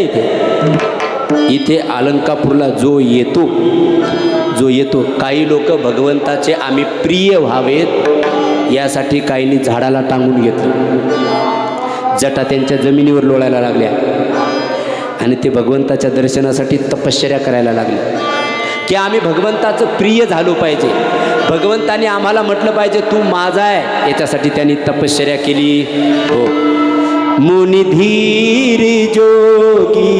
इथे अलंकापूरला जो येतो, काही लोक भगवंताचे आम्ही प्रिय व्हावेत यासाठी काहींनी झाडाला टांगून घेतलं, जटा त्यांच्या जमिनीवर लोळायला लागल्या आणि ते भगवंताच्या दर्शनासाठी तपश्चर्या करायला लागले. की आम्ही भगवंताचं प्रिय झालो पाहिजे. भगवंताने आम्हाला म्हटलं पाहिजे तू माझा आहे. याच्यासाठी त्यांनी तपश्चर्या केली. हो, मुनी धीर जोगी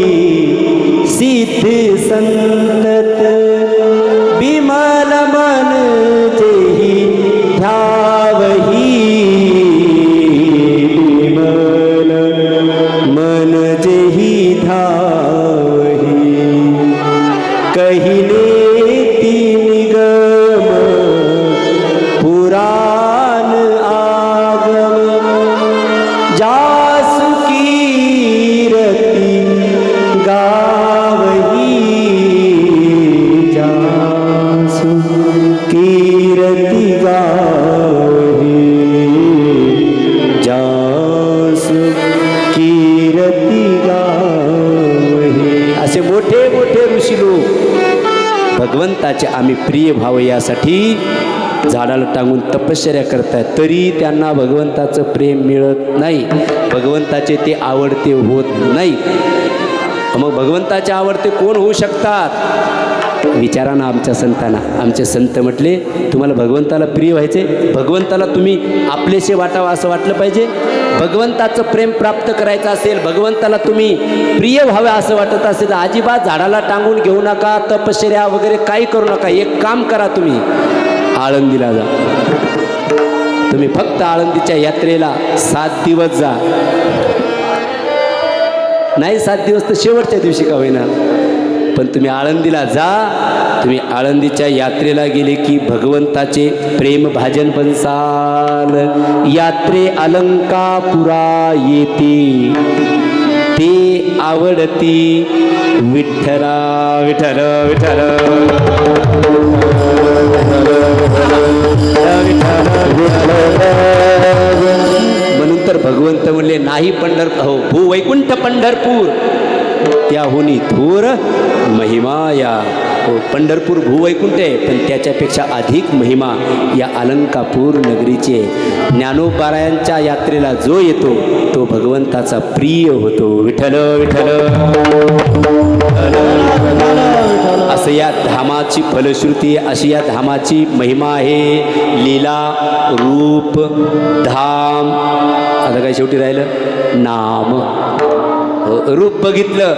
सिद्ध संतत विमल मन जेहि ध्यावही. विमल मन जेहि ध्यावही. कहिले ती निगम पुराण आगम जासु कीरति गावही. जासु कीरति गावही. जासु कीरति गावही. असे मोठे मोठे ऋषी लोक भगवंताचे आम्ही प्रिय व्हावं यासाठी झाडाला टांगून तपश्चर्या करतात, तरी त्यांना भगवंताचं प्रेम मिळत नाही. भगवंताचे ते आवडते होत नाही. मग भगवंताचे आवडते कोण होऊ शकतात? विचारा ना आमच्या संतांना. आमचे संत म्हटले तुम्हाला भगवंताला प्रिय व्हायचे, भगवंताला तुम्ही आपलेसे वाटावं असं वाटलं पाहिजे. भगवंताचं प्रेम प्राप्त करायचं असेल, भगवंताला तुम्ही प्रिय व्हावे असं वाटत असेल तर अजिबात झाडाला टांगून घेऊ नका, तपश्चर्या वगैरे काही करू नका. एक काम करा, तुम्ही आळंदीला जा. तुम्ही फक्त आळंदीच्या यात्रेला 7 दिवस जा. नाही 7 दिवस तर शेवटच्या दिवशी का होईना, पण तुम्ही आळंदीला जा. तुम्ही आळंदीच्या यात्रेला गेले की भगवंताचे प्रेम भाजन बनसाल. यात्रे अलंकापुरा येते ते आवडती विठ्ठला विठ्ठल विठ्ठल. म्हणून तर भगवंत म्हणले नाही हो भूवैकुंठ पंढरपूर त्याहुनी थोर महिमा या. हो, पंढरपूर भूवैकुंठ आहे, पण त्याच्यापेक्षा अधिक महिमा या अलंकापूर नगरीची आहे. ज्ञानोबारायांच्या यात्रेला जो येतो तो भगवंताचा प्रिय होतो. विठ्ठल विठ्ठल असं या धामाची फलश्रुती, अशी या धामाची महिमा आहे. लीला रूप धाम. आता काय शेवटी राहिलं नाम. रूप बघितलं,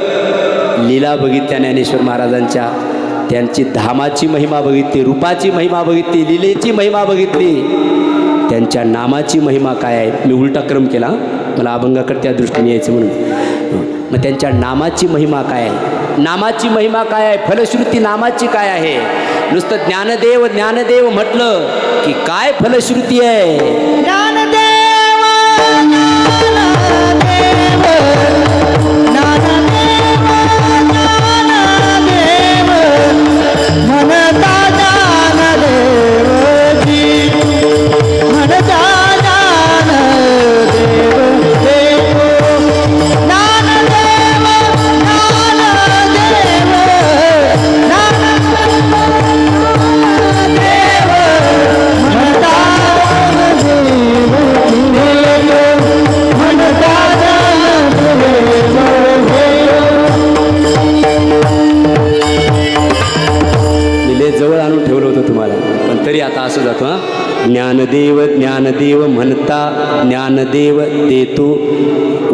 लीला बघितल्या ज्ञानेश्वर महाराजांच्या, त्यांची धामाची महिमा बघितली, रूपाची महिमा बघितली, लीलेची महिमा बघितली, त्यांच्या नामाची महिमा काय आहे. मी उलटा क्रम केला, मला अभंगाकडे त्या दृष्टीने यायचं म्हणून. मग त्यांच्या नामाची महिमा काय आहे, नामाची महिमा काय आहे, फलश्रुती नामाची काय आहे. नुसतं ज्ञानदेव ज्ञानदेव म्हटलं की काय फलश्रुती आहे. ज्ञानदेव ज्ञानदेव ज्ञानदेव म्हणता ज्ञानदेव देतो,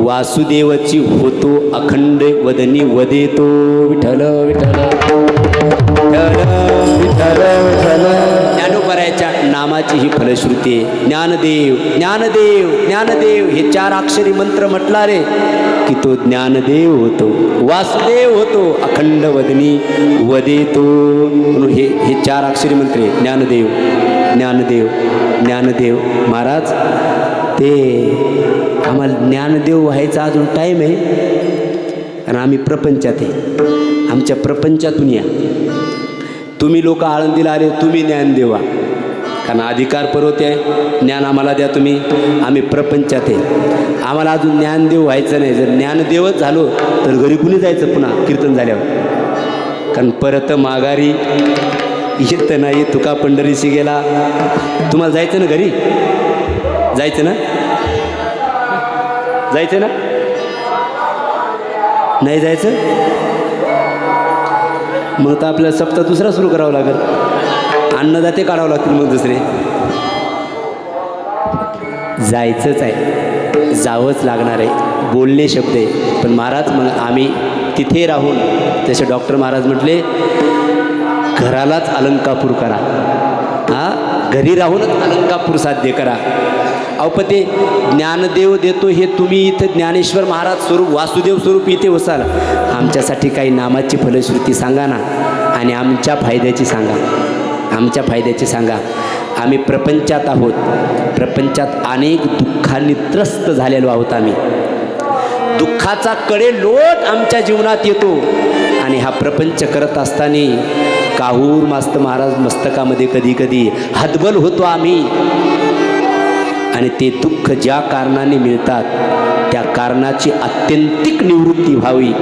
वासुदेवची होतो अखंड वदनी वदेतो. विठ्ठल विठ्ठल विठ्ठल विठ्ठल. ज्ञानोबारायाच्या नामाची ही फलश्रुती आहे. ज्ञानदेव ज्ञानदेव ज्ञानदेव हे 4 अक्षरी मंत्र म्हटला रे की तो ज्ञानदेव होतो, वासुदेव होतो, अखंड वदनी वदेतो. म्हणून हे 4 अक्षरी मंत्र ज्ञानदेव ज्ञानदेव ज्ञानदेव. महाराज ते आम्हाला ज्ञानदेव व्हायचा अजून टाईम आहे, कारण आम्ही प्रपंचात आहे. आमच्या प्रपंचातून या. तुम्ही लोक आळंदीला आले, तुम्ही ज्ञानदेव व्हा, कारण अधिकार पर्वत आहे. ज्ञान आम्हाला द्या तुम्ही, आम्ही प्रपंचात आहे. आम्हाला अजून ज्ञानदेव व्हायचं नाही. जर ज्ञानदेवच झालो तर घरी कुणी जायचं पुन्हा कीर्तन झाल्यावर, कारण परत माघारी येत नाही. तुका पंढरीशी गेला. तुम्हाला जायचं ना घरी, जायचं ना, जायचं ना, नाही जायचं. मग तर आपल्याला सप्ताह दुसरा सुरू करावं लागेल, अन्नदाते काढावं लागतील मग दुसरे. जायचंच आहे, जावंच लागणार आहे, बोलले शब्द आहे. पण महाराज मग आम्ही तिथे राहून, तसे डॉक्टर महाराज म्हटले घरालाच अलंकापूर करा, हां घरी राहूनच अलंकापूर साध्य करा. अहो पण ते ज्ञानदेव देतो हे तुम्ही इथं ज्ञानेश्वर महाराज स्वरूप वासुदेव स्वरूप इथे बसाल, आमच्यासाठी काही नामाची फलश्रुती सांगा ना, आणि आमच्या फायद्याची सांगा, आमच्या फायद्याची सांगा. आम्ही प्रपंचात आहोत, प्रपंचात अनेक दुःखांनी त्रस्त झालेलो आहोत. आम्ही दुःखाचा कडेलोट आमच्या जीवनात येतो, आणि हा प्रपंच करत असताना काहूर मास्त महाराज मस्तकामध्ये कधी कधी हतबल होतो आम्ही. आणि ते दुःख ज्या कारणाने मिळतात त्या कारणाची आत्यंतिक निवृत्ती व्हावी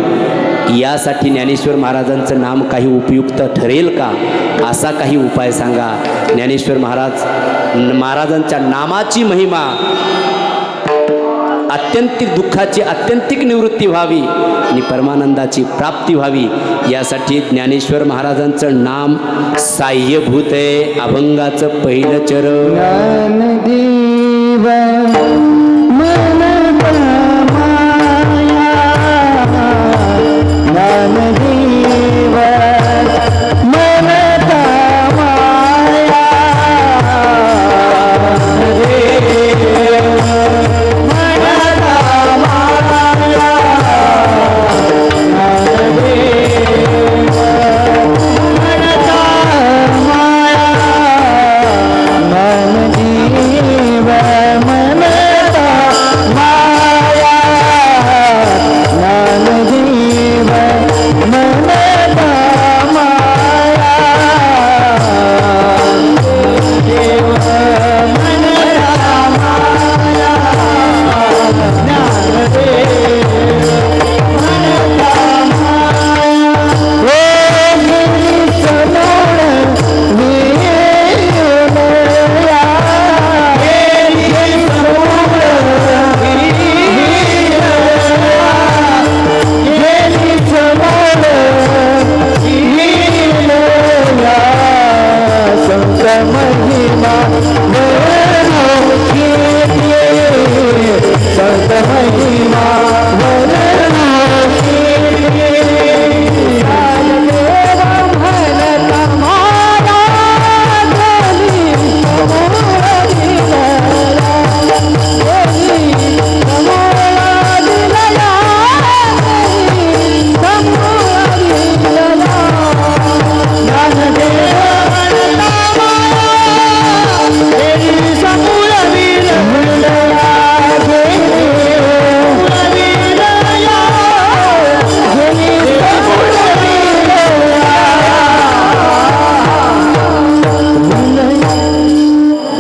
यासाठी ज्ञानेश्वर महाराजांचं नाम काही उपयुक्त ठरेल का, असा काही उपाय सांगा. ज्ञानेश्वर महाराजांच्या नामाची महिमा, आत्यंतिक दुःखाची आत्यंतिक निवृत्ती व्हावी आणि परमानंदाची प्राप्ती व्हावी यासाठी ज्ञानेश्वर महाराजांचं नाम साह्यभूत आहे. अभंगाचं पहिलं चरण. ज्ञानदेव मन माया,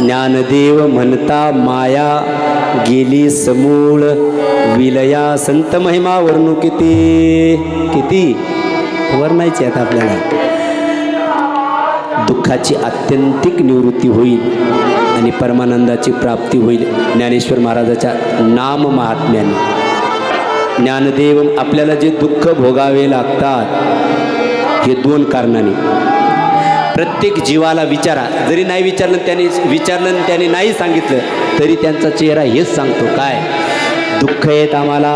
ज्ञानदेव मन माया, ज्ञानदेव म्हणता माया गेली समूळ विलया. संत महिमा वर्णू किती किती वर्णायची आता आपल्याला. दुःखाची आत्यंतिक निवृत्ती होईल आणि परमानंदाची प्राप्ती होईल ज्ञानेश्वर महाराजाच्या नाम महात्म्याने. ज्ञानदेव आपल्याला जे दुःख भोगावे लागतात हे दोन कारणाने. प्रत्येक जीवाला विचारा, जरी नाही विचारलं त्याने नाही सांगितलं तरी त्यांचा चेहरा हेच सांगतो, काय दुःख आहेत आम्हाला,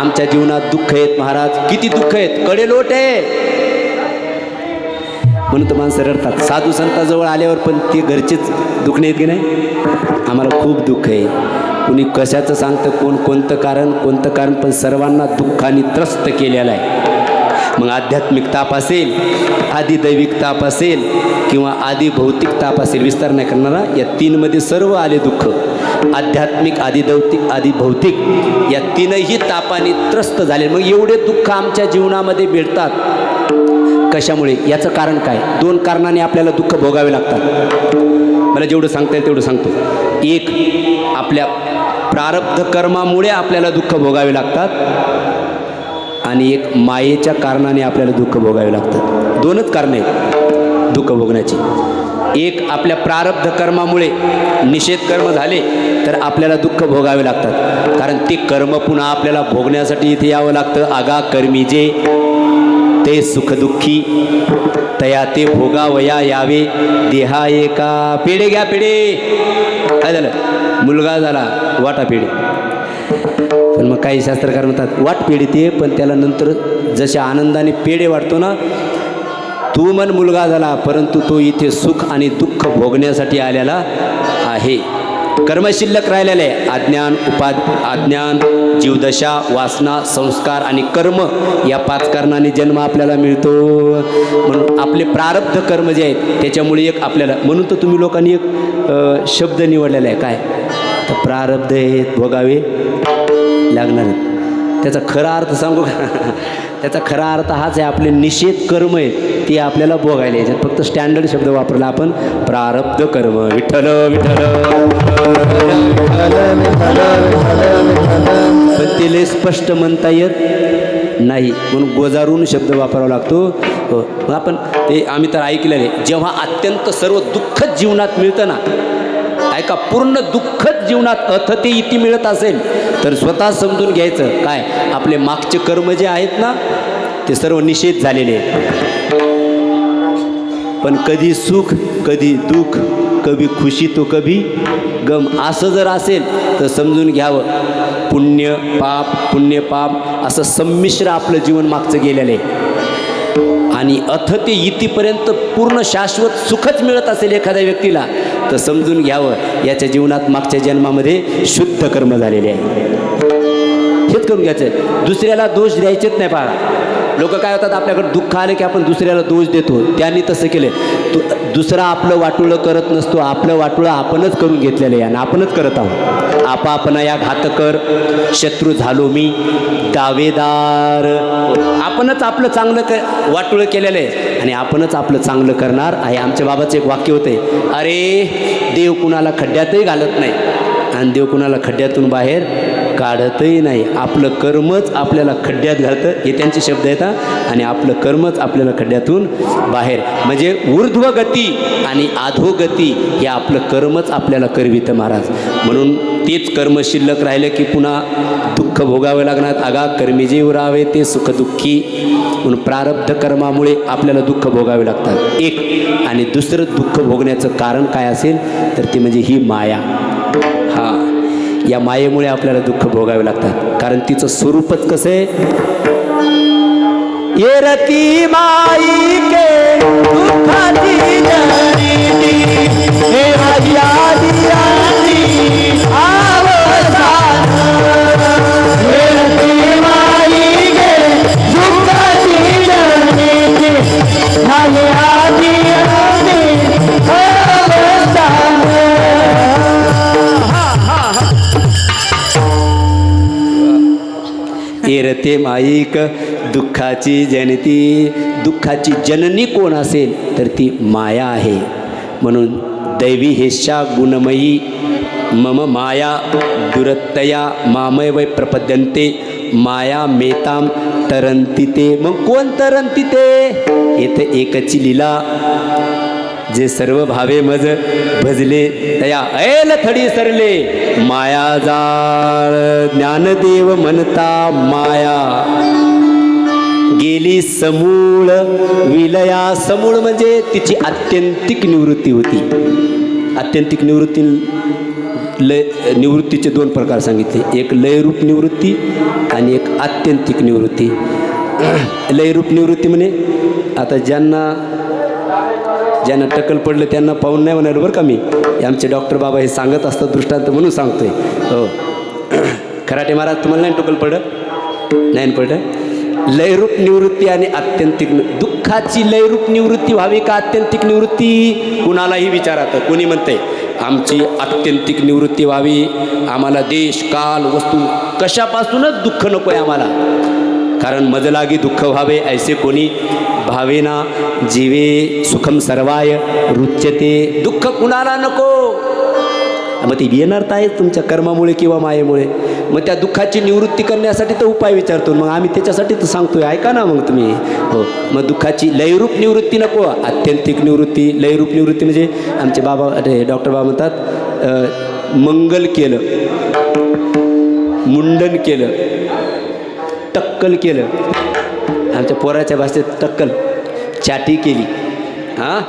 आमच्या जीवनात दुःख आहेत महाराज. किती दुःख आहेत, कडेलोट आहे म्हणून तर माणसं रडतात. साधू संताजवळ आल्यावर पण ते घरचेच दुखणे आहेत की नाही, आम्हाला खूप दुःख आहे. कुणी कशाचं सांगतं, कोणतं कारण, पण सर्वांना दुःखाने त्रस्त केलेलं आहे. मग आध्यात्मिक ताप असेल, आधी दैविक ताप असेल किंवा आधी भौतिक ताप असेल, विस्तार नाही करणारा, या तीनमध्ये सर्व आले दुःख. आध्यात्मिक, आधी दैविक, आधी भौतिक, या तीनही तापाने त्रस्त झाले. मग एवढे दुःख आमच्या जीवनामध्ये मिळतात कशामुळे, याचं कारण काय? दोन कारणाने आपल्याला दुःख भोगावे लागतात. मला जेवढं सांगता येईल तेवढं सांगतो. एक, आपल्या प्रारब्ध कर्मामुळे आपल्याला दुःख भोगावे लागतात, आणि एक मायेच्या कारणाने आपल्याला दुःख भोगावे लागतात. दोनच कारणे आहेत दुःख भोगण्याची. एक, आपल्या प्रारब्ध कर्मामुळे निषेध कर्म झाले तर आपल्याला दुःख भोगावे लागतात, कारण ते कर्म पुन्हा आपल्याला भोगण्यासाठी इथे यावं लागतं. आगा कर्मी जे ते सुखदुःखी तया ते भोगावया यावे देहा एका. पेढे घ्या पेढे. काय झालं? मुलगा झाला वाटा पेढे. पण मग काही शास्त्रकार म्हणतात वाट पेढे ते, पण त्याला नंतर जशा आनंदाने पेढे वाटतो ना, तू मन मुलगा झाला, परंतु तो इथे सुख आणि दुःख भोगण्यासाठी आलेला आहे. कर्म शिल्लक राहिलेले आहे. अज्ञान, जीवदशा, वासना, संस्कार आणि कर्म या 5 कारणाने जन्म आपल्याला मिळतो. म्हणून आपले प्रारब्ध कर्म जे आहेत त्याच्यामुळे एक आपल्याला, म्हणून तर तुम्ही लोकांनी एक शब्द निवडलेला आहे. काय? तर प्रारब्ध हे भोगावे लागणार आहेत. त्याचा खरा अर्थ सांगू का? त्याचा खरा अर्थ हाच आहे, आपले निषेध कर्म आहेत ते आपल्याला भोगायला यायच्यात. फक्त स्टँडर्ड शब्द वापरला आपण, प्रारब्ध कर्म. विठ्ठल विठ्ठल. पण ते लय स्पष्ट म्हणता येत नाही, म्हणून गोजारून शब्द वापरावा लागतो. मग आपण ते आम्ही तर ऐकलेले, जेव्हा अत्यंत सर्व दुःखद जीवनात मिळतं ना, ऐका, पूर्ण दुःखद जीवनात अथ ते इति मिळत असेल तर स्वतः समजून घ्यायचं काय, आपले मागचे कर्म जे आहेत ना ते सर्व निषेध झालेले आहेत. पण कधी सुख कधी दुःख, कभी खुशी तो कभी गम, असं जर असेल तर समजून घ्यावं पुण्य पाप असं संमिश्र आपलं जीवन मागचं गेलेलं आहे. आणि अथ ते इतिपर्यंत पूर्ण शाश्वत सुखच मिळत असेल एखाद्या व्यक्तीला तर समजून घ्यावं याच्या जीवनात मागच्या जन्मामध्ये शुद्ध कर्म झालेले आहे. हेच करून घ्यायचं, दुसऱ्याला दोष द्यायचेच नाही. पहा, लोक काय होतात, आपल्याकडे दुःख आले की आपण दुसऱ्याला दोष देतो, त्यांनी तसं केलं. दुसरा आपलं वाटोळं करत नसतो, आपलं वाटोळं आपणच करून घेतलेलं आहे आणि आपणच करत आहोत. आपण या घातकर शत्रू झालो मी दावेदार. आपणच आपलं चांगलं वाटोळं केलेलं आहे आणि आपणच आपलं चांगलं करणार आहे. आमच्या बाबाचं एक वाक्य होते, अरे देव कुणाला खड्ड्यातही घालत नाही आणि देव कुणाला खड्ड्यातून बाहेर काढतही नाही. आपलं कर्मच आपल्याला खड्ड्यात घालतं, हे त्यांचे शब्द आहेत. आणि आपलं कर्मच आपल्याला खड्ड्यातून बाहेर, म्हणजे ऊर्ध्वगती आणि अधोगती हे आपलं कर्मच आपल्याला करवितं महाराज. म्हणून तेच कर्म शिल्लक राहिले की पुन्हा दुःख भोगावं लागणार. आगा कर्मी जे उरावे ते सुखदुःखी. म्हणून प्रारब्ध कर्मामुळे आपल्याला दुःख भोगावे लागतात एक. आणि दुसरं दुःख भोगण्याचं कारण काय असेल तर ते म्हणजे ही माया. या मायेमुळे आपल्याला दुःख भोगावे लागतात, कारण तिचं स्वरूपच कसं आहे. ये रती माई के दुःखाची जनिती, हे आजी आजी आजी अवसान. हे रती माई के दुःखाची जनिती, हे आजी आजी अवसान. एरते माईक दुःखाची जनती. दुःखाची जननी कोण असेल तर ती माया आहे. म्हणून दैवी हेशा गुणमयी मम माया दुरत्तया मामय वै प्रपद्यन्ते माया मेताम तरंती ते. मग कोण तरंती ते? येथे एकची लीला, जे सर्व भावे मज भजले तया ऐल थडी सरले. माया जाळ ज्ञानदेव म्हणता माया गेली समूळ विलया. समूळ म्हणजे तिची आत्यंतिक निवृत्ती होती. आत्यंतिक निवृत्तीचे 2 प्रकार सांगितले, एक लयरूप निवृत्ती आणि एक आत्यंतिक निवृत्ती. लयरूप निवृत्ती म्हणजे आता ज्यांना टक्कल पडलं त्यांना पाहून नाही म्हणणार बरं का मी. आमचे डॉक्टर बाबा हे सांगत असतात दृष्टांत म्हणून सांगतोय. हो, खराटे महाराज तुम्हाला नाही टक्कल पडत? नाही पडत. लयरूप निवृत्ती आणि आत्यंतिक. दुःखाची लयरूप निवृत्ती व्हावी का आत्यंतिक निवृत्ती? कुणालाही विचारातं, कोणी म्हणते आमची आत्यंतिक निवृत्ती व्हावी, आम्हाला देश काल वस्तू कशापासूनच दुःख नको आहे आम्हाला, कारण मजलागी दुःख व्हावे ऐसे कोणी भावेना जीवे सुखम सर्वाय रुच्यते. दुःख कुणाला नको. मग ते येणार तर आहे तुमच्या कर्मामुळे किंवा मायेमुळे. मग त्या दुःखाची निवृत्ती करण्यासाठी तर उपाय विचारतो, मग आम्ही त्याच्यासाठी तर सांगतोय, ऐका ना मग तुम्ही. हो, मग दुःखाची लयरूप निवृत्ती नको, आत्यंतिक निवृत्ती. लयरूप निवृत्ती म्हणजे आमचे बाबा डॉक्टर बाबा म्हणतात, मंगल केलं, मुंडन केलं, टक्कल केलं आमच्या पोराच्या भाषेत टक्कल चाटी केली. हां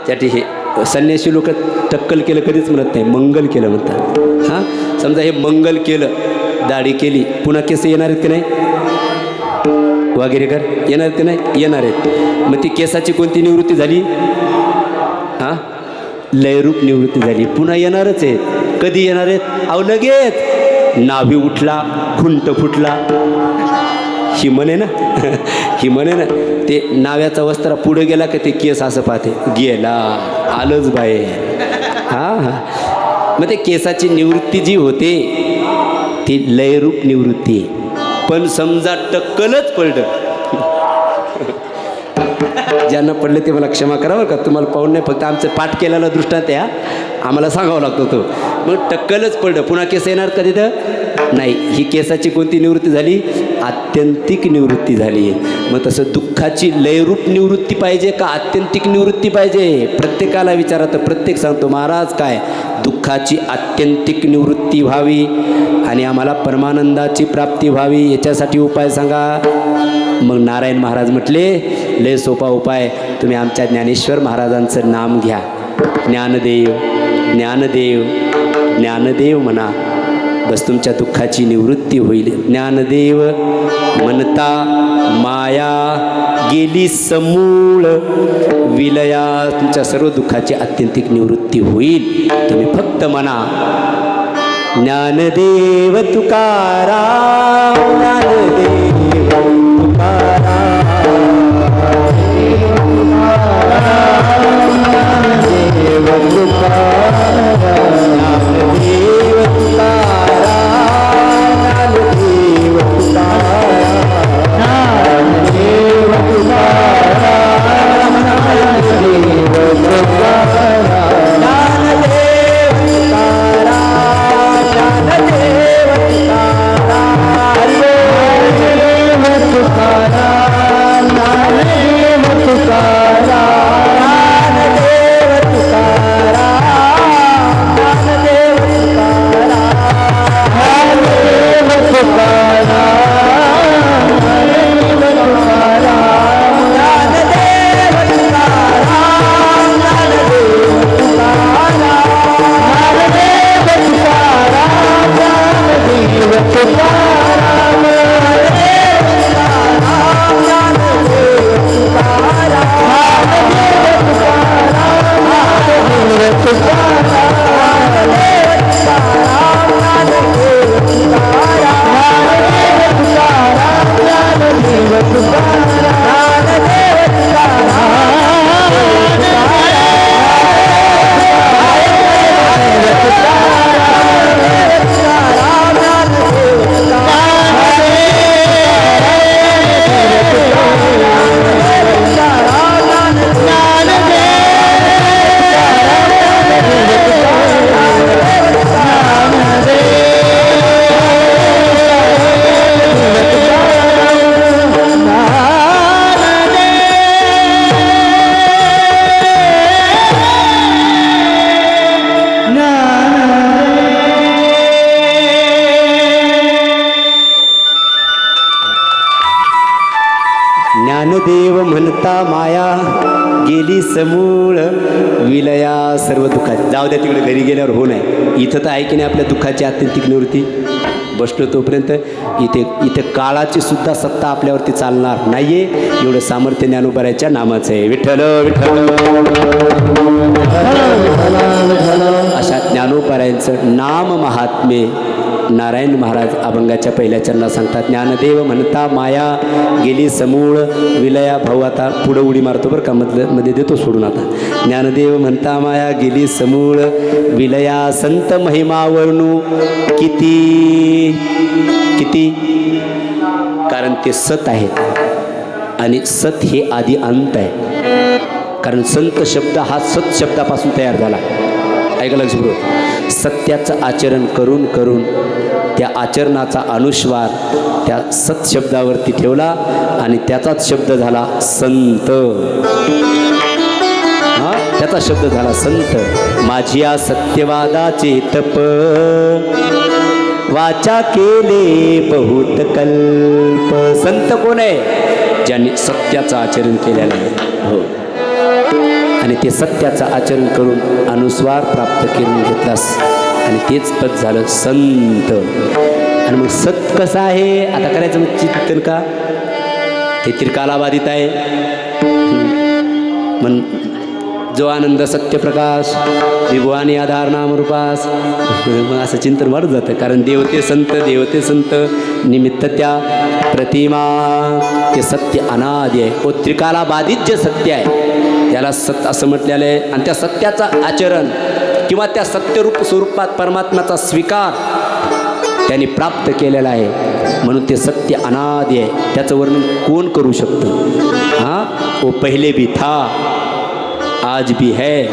चाटी हे संन्यासी लोक टक्कल केलं कधीच म्हणत नाही, मंगल केलं म्हणतात. हां समजा हे मंगल केलं, दाढी केली, पुन्हा केस येणार आहेत की नाही? वागेरेकर येणार आहेत की नाही? येणार आहेत. मग ती केसाची कोणती निवृत्ती झाली? हां लयरूप निवृत्ती झाली. पुन्हा येणारच आहेत. कधी येणार आहेत? अहो लगेच नाभी उठला, खुंट फुटला, ही म्हणे ना ही म्हणे ना ते नाव्याचा वस्त्रा पुढे गेला का ते केस असं पाहते, गेला आलंच बाहेर. हां हां मग ते केसाची निवृत्ती जी होते ती लयरूप निवृत्ती आहे. पण समजा टक्कलच पडलं, ज्यांना पडले ते मला क्षमा करा बरं का, तुम्हाला पाहून नाही, फक्त आमचं पाठ केलेला दृष्टांत आहे, आम्हाला सांगावं लागतो तो. मग टक्कलच पडलं, पुन्हा केस येणार का तिथं? नाही. ही केसाची कोणती निवृत्ती झाली? आत्यंतिक निवृत्ती झाली. मग तसं दुःखाची लयरूप निवृत्ती पाहिजे का आत्यंतिक निवृत्ती पाहिजे? प्रत्येकाला विचारा, तर प्रत्येक सांगतो महाराज काय दुःखाची आत्यंतिक निवृत्ती व्हावी आणि आम्हाला परमानंदाची प्राप्ती व्हावी, याच्यासाठी उपाय सांगा. मग नारायण महाराज म्हटले लय सोपा उपाय, तुम्ही आमच्या ज्ञानेश्वर महाराजांचं नाम घ्या. ज्ञानदेव ज्ञानदेव ज्ञानदेव म्हणा, बस तुमच्या दुःखाची निवृत्ती होईल. ज्ञानदेव म्हणता माया गेली समूळ विलया, तुमच्या सर्व दुःखाची आत्यंतिक निवृत्ती होईल. तुम्ही फक्त म्हणा ज्ञानदेव तुकाराम, ज्ञानदेव तुकाराम, ज्ञानदेव तुकाराम, ज्ञानदेव तुकाराम, ज्ञानदेव तुकाराम, ज्ञानदेव तुकाराम, ज्ञानदेव तुकाराम, ज्ञानदेव तुकाराम, ज्ञानदेव तुकाराम, ज्ञानदेव म्हणता माया गेली समूळ विलया सर्व दुःखाची. जाऊ द्या तिकडे घरी गेल्यावर हो नाही, इथं तर आहे की नाही आपल्या दुःखाची आत्यंतिक निवृत्ती. बसलो तोपर्यंत इथे काळाची सुद्धा सत्ता आपल्यावरती चालणार नाहीये, एवढं सामर्थ्य ज्ञानोबाराच्या नामाचं आहे. विठ्ठल विठ्ठल. अशा ज्ञानोबारायांचं नाम महात्म्य नारायण महाराज अभंगाच्या पहिल्या चरणात सांगतात. ज्ञानदेव म्हणता माया गेली समूळ विलया. भाऊ आता पुढं उडी मारतो बरं का, मध्ये देतो सोडून. आता ज्ञानदेव म्हणता माया गेली समूळ विलया, संत महिमा वर्णू किती किती, कारण ते सत आहेत आणि सत हे आधी अंत आहे. कारण संत शब्द हा सत शब्दापासून तयार झाला. ऐकलं बरोबर. सत्याचं आचरण करून करून त्या आचरणाचा अनुस्वार त्या सत शब्दावरती ठेवला आणि त्याचाच शब्द झाला संत. हा त्याचा शब्द झाला संत. माझिया सत्यवादाचे तप वाचा केले बहुत कल्प. संत कोण आहे? ज्यांनी सत्याचं आचरण केलेलं आहे. हो, आणि ते सत्याचं आचरण करून अनुस्वार प्राप्त करून घेतलास आणि तेच पद झालं संत. आणि मग सत कसं आहे आता करायचं मग चिंतन का, ते त्रिकालाबाधित आहे. मन जो आनंद सत्यप्रकाश विभुवानी आधार नाम रूपास, मग असं चिंतन वाढत जातं. कारण देवते संत निमित्त त्या प्रतिमा, ते सत्य अनादि आहे. व त्रिकालाबाधित जे सत्य आहे त्याला सत असं म्हटलेलं आहे. आणि त्या सत्याचं आचरण किंवा त्या सत्यरूप स्वरूपात परमात्म्याचा स्वीकार त्यांनी प्राप्त केलेला आहे. म्हणून ते सत्य अनादि आहे. त्याचं वर्णन कोण करू शकतं? हां, वो पहले भी था, आज भी है,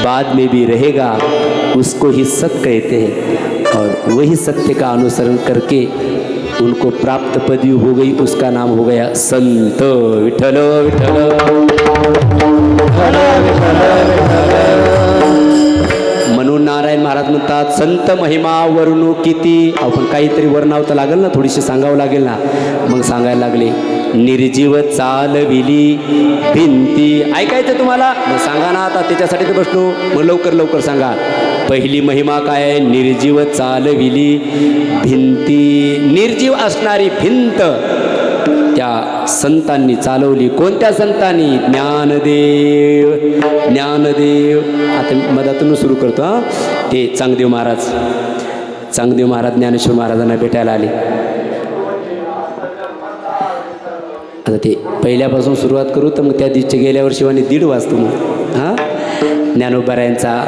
बाद में भी रहेगा, उसको ही सत्य कहते हैं. और वही सत्य का अनुसरण करके उनको प्राप्त पदवी हो गई, उसका नाम हो गया संत. विठ्ठल विठ्ठल. म्हणून नारायण महाराज म्हणतात संत महिमा वर्णू किती. आपण काहीतरी वर्णावं तर लागेल ना, थोडीशी सांगावं लागेल ना. मग सांगायला लागले निर्जीव चालविली भिंती. ऐकायचं तुम्हाला? मग सांगा ना आता, त्याच्यासाठी तर बसलो. मग लवकर सांगा. पहिली महिमा काय आहे? निर्जीव चालविली भिंती. निर्जीव असणारी भिंत त्या संतांनी चालवली. कोणत्या संतांनी? ज्ञानदेव. आता मधातून सुरू करतो. हां, ते चांगदेव महाराज ज्ञानेश्वर महाराजांना भेटायला आले. आता ते पहिल्यापासून सुरुवात करू तर मग त्या दिवशी गेल्यावर शिवानी 1:30 वाजतो. मग हां, ज्ञानोबारायांचा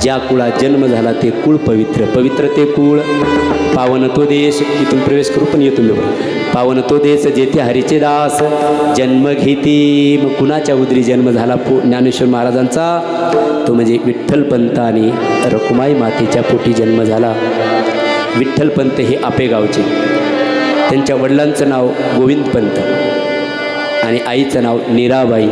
ज्या कुळात जन्म झाला ते कुळ पवित्र ते कुळ. पावन तो देश. इथून प्रवेश करू पण येतो मी. पावन तो देश जेथे हरीचे दास जन्म घेती. मग कुणाच्या उदरी जन्म झाला? ज्ञानेश्वर महाराजांचा. तो म्हणजे विठ्ठलपंत आणि रखुमाई मातेच्या पोटी जन्म झाला. विठ्ठलपंत हे आपेगावचे. त्यांच्या वडिलांचं नाव गोविंदपंत आणि आईचं नाव नीराबाई.